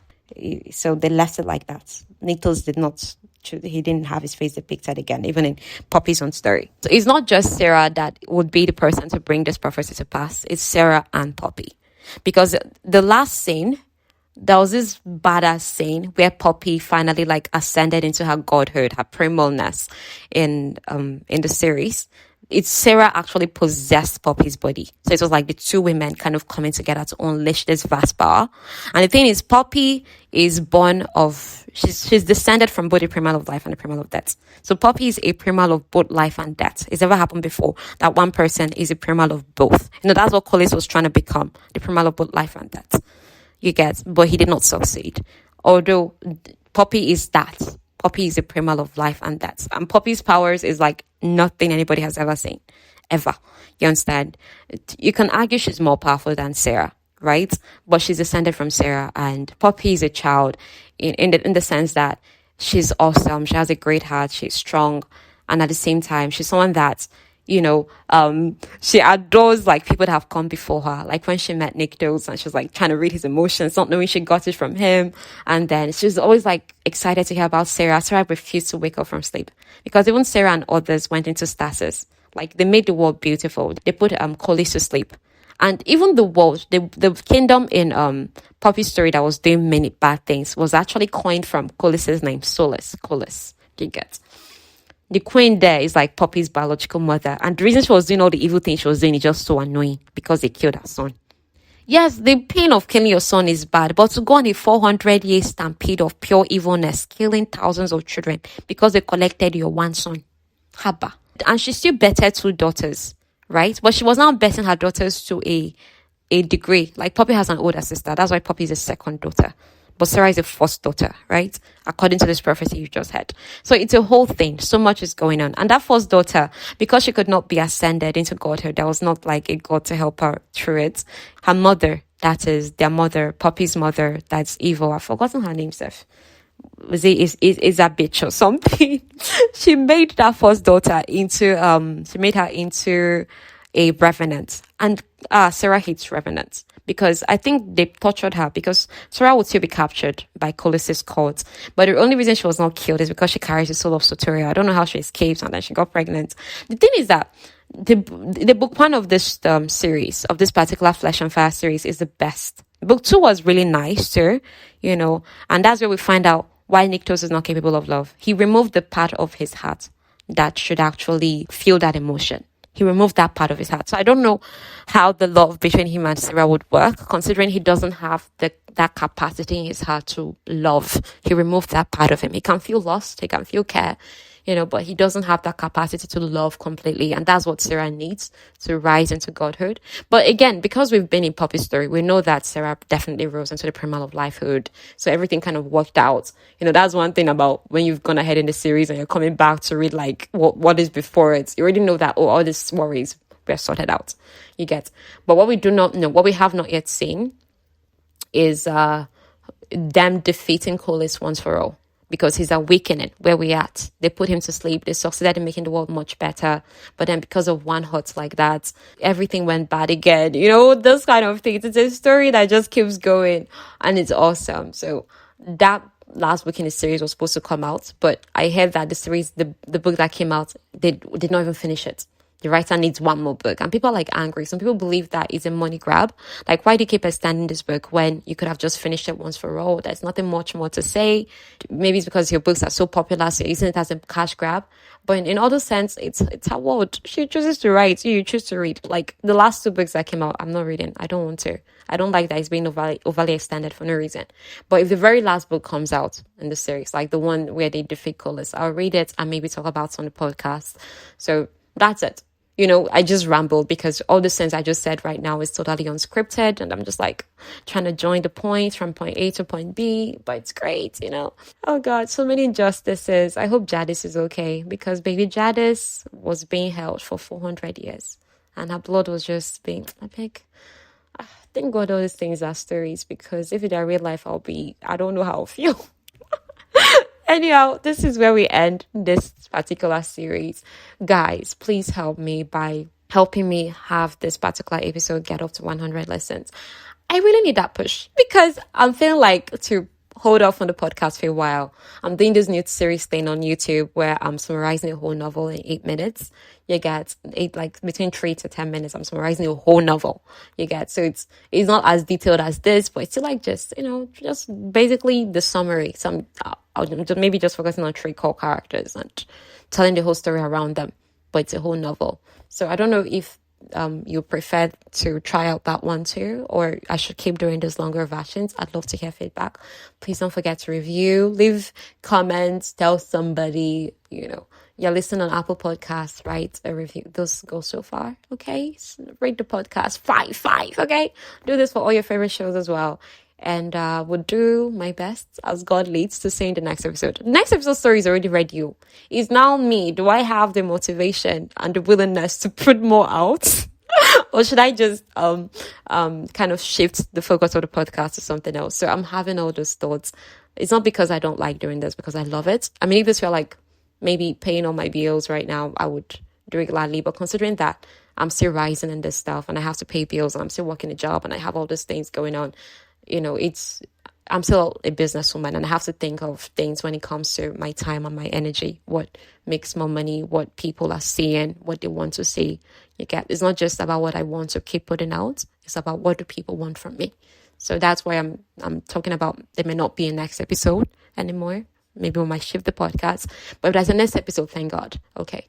Speaker 1: So they left it like that. Nyktos did not, he didn't have his face depicted again, even in Poppy's own story. So it's not just Sera that would be the person to bring this prophecy to pass. It's Sera and Poppy. Because the last scene, there was this badass scene where Poppy finally like ascended into her godhood, her primalness in the series. It's Sera actually possessed Poppy's body. So it was like the two women kind of coming together to unleash this vast power. And the thing is, Poppy is born of, she's descended from both the primal of life and the primal of death. So Poppy is a primal of both life and death. It's never happened before that one person is a primal of both. You know, that's what Colis was trying to become, the primal of both life and death. You get, but he did not succeed. Although Poppy is that. Poppy is a primal of life and death. And Poppy's powers is like nothing anybody has ever seen. Ever. You understand? You can argue she's more powerful than Sera, right? But she's descended from Sera, and Poppy is a child in the sense that she's awesome. She has a great heart. She's strong. And at the same time, she's someone that, you know, she adores like people that have come before her. Like when she met Nyktos and she was like trying to read his emotions, not knowing she got it from him. And then she was always like excited to hear about Sera. Sera refused to wake up from sleep because even Sera and others went into stasis. Like they made the world beautiful. They put Colis to sleep. And even the world, the kingdom in Poppy's story that was doing many bad things was actually coined from Colis's name, Colis. You get. The queen there is like Poppy's biological mother. And the reason she was doing all the evil things she was doing is just so annoying because they killed her son. Yes, the pain of killing your son is bad, but to go on a 400-year stampede of pure evilness, killing thousands of children because they collected your one son. Haba. And she still betted two daughters, right? But she was now betting her daughters to a degree. Like Poppy has an older sister. That's why Poppy is a second daughter. But Sera is a first daughter, right? According to this prophecy you just had. So it's a whole thing. So much is going on. And that first daughter, because she could not be ascended into godhood, there was not like a god to help her through it. Her mother, that is their mother, Poppy's mother, that's evil. I've forgotten her name, Steph. Was it is a bitch or something? She made that first daughter into a revenant. And Sera hates revenants. Because I think they tortured her because Sera would still be captured by Colis's court. But the only reason she was not killed is because she carries the soul of Soteria. I don't know how she escaped and then she got pregnant. The thing is that the book one of this series, of this particular Flesh and Fire series, is the best. Book 2 was really nice too, you know, and that's where we find out why Nyktos is not capable of love. He removed the part of his heart that should actually feel that emotion. He removed that part of his heart. So I don't know how the love between him and Sera would work, considering he doesn't have the that capacity in his heart to love. He removed that part of him. He can feel lost. He can feel care, but he doesn't have that capacity to love completely. And that's what Sera needs to rise into godhood. But again, because we've been in Poppy's story, we know that Sera definitely rose into the primal of lifehood. So everything kind of worked out. That's one thing about when you've gone ahead in the series and you're coming back to read like what is before it. You already know that, all these worries were sorted out. You get. But what we do not know, what we have not yet seen is them defeating Colis once for all. Because he's awakening where we at. They put him to sleep. They succeeded in making the world much better. But then because of one hurt like that, everything went bad again. Those kind of things. It's a story that just keeps going. And it's awesome. So that last book in the series was supposed to come out. But I heard that the series, the book that came out, they did not even finish it. The writer needs one more book. And people are like angry. Some people believe that it's a money grab. Like, why do you keep extending this book when you could have just finished it once for all? There's nothing much more to say. Maybe it's because your books are so popular, so you're using it as a cash grab. But in other sense, it's her world. She chooses to write. You choose to read. Like, the last 2 books that came out, I'm not reading. I don't want to. I don't like that it's being overly extended for no reason. But if the very last book comes out in the series, like the one where they defeat Colis, I'll read it and maybe talk about it on the podcast. So that's it. I just rambled because all the things I just said right now is totally unscripted. And I'm just like trying to join the points from point A to point B. But it's great, Oh, God, so many injustices. I hope Jadis is okay because baby Jadis was being held for 400 years. And her blood was just being, thank God all these things are stories because if it are real life, I don't know how I'll feel. Anyhow, this is where we end this particular series. Guys, please help me by helping me have this particular episode get up to 100 listens. I really need that push because I'm feeling like to hold off on the podcast for a while. I'm doing this new series thing on YouTube where I'm summarizing a whole novel in 8 minutes. You get between 3 to 10 minutes. I'm summarizing a whole novel. You get, so it's not as detailed as this, but it's still like just basically the summary. I'll maybe just focusing on 3 core characters and telling the whole story around them, but it's a whole novel. So I don't know if you prefer to try out that one too, or I should keep doing those longer versions. I'd love to hear feedback. Please don't forget to review, leave comments, tell somebody, you're listening on Apple Podcasts, write a review. Those go so far, okay? So rate the podcast 5, okay? Do this for all your favorite shows as well. And would do my best as God leads to say in the next episode. The next episode story is already ready. It's now me. Do I have the motivation and the willingness to put more out? Or should I just kind of shift the focus of the podcast to something else? So I'm having all those thoughts. It's not because I don't like doing this, because I love it. I mean, if this were like maybe paying all my bills right now, I would do it gladly. But considering that I'm still rising in this stuff and I have to pay bills and I'm still working a job and I have all these things going on, I'm still a businesswoman and I have to think of things when it comes to my time and my energy, what makes more money, what people are seeing, what they want to see. It's not just about what I want to keep putting out. It's about what do people want from me. So that's why I'm talking about there may not be a next episode anymore. Maybe we might shift the podcast. But if there's a next episode, thank God. Okay.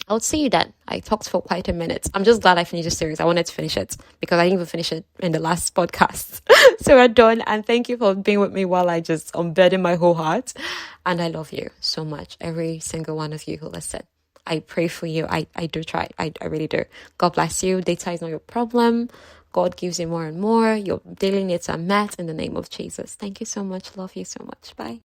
Speaker 1: I'll see you then. I talked for quite a minute. I'm just glad I finished the series. I wanted to finish it because I didn't even finish it in the last podcast. So we're done. And thank you for being with me while I just unburden my whole heart. And I love you so much. Every single one of you who listen. I pray for you. I do try. I really do. God bless you. Data is not your problem. God gives you more and more. Your daily needs are met in the name of Jesus. Thank you so much. Love you so much. Bye.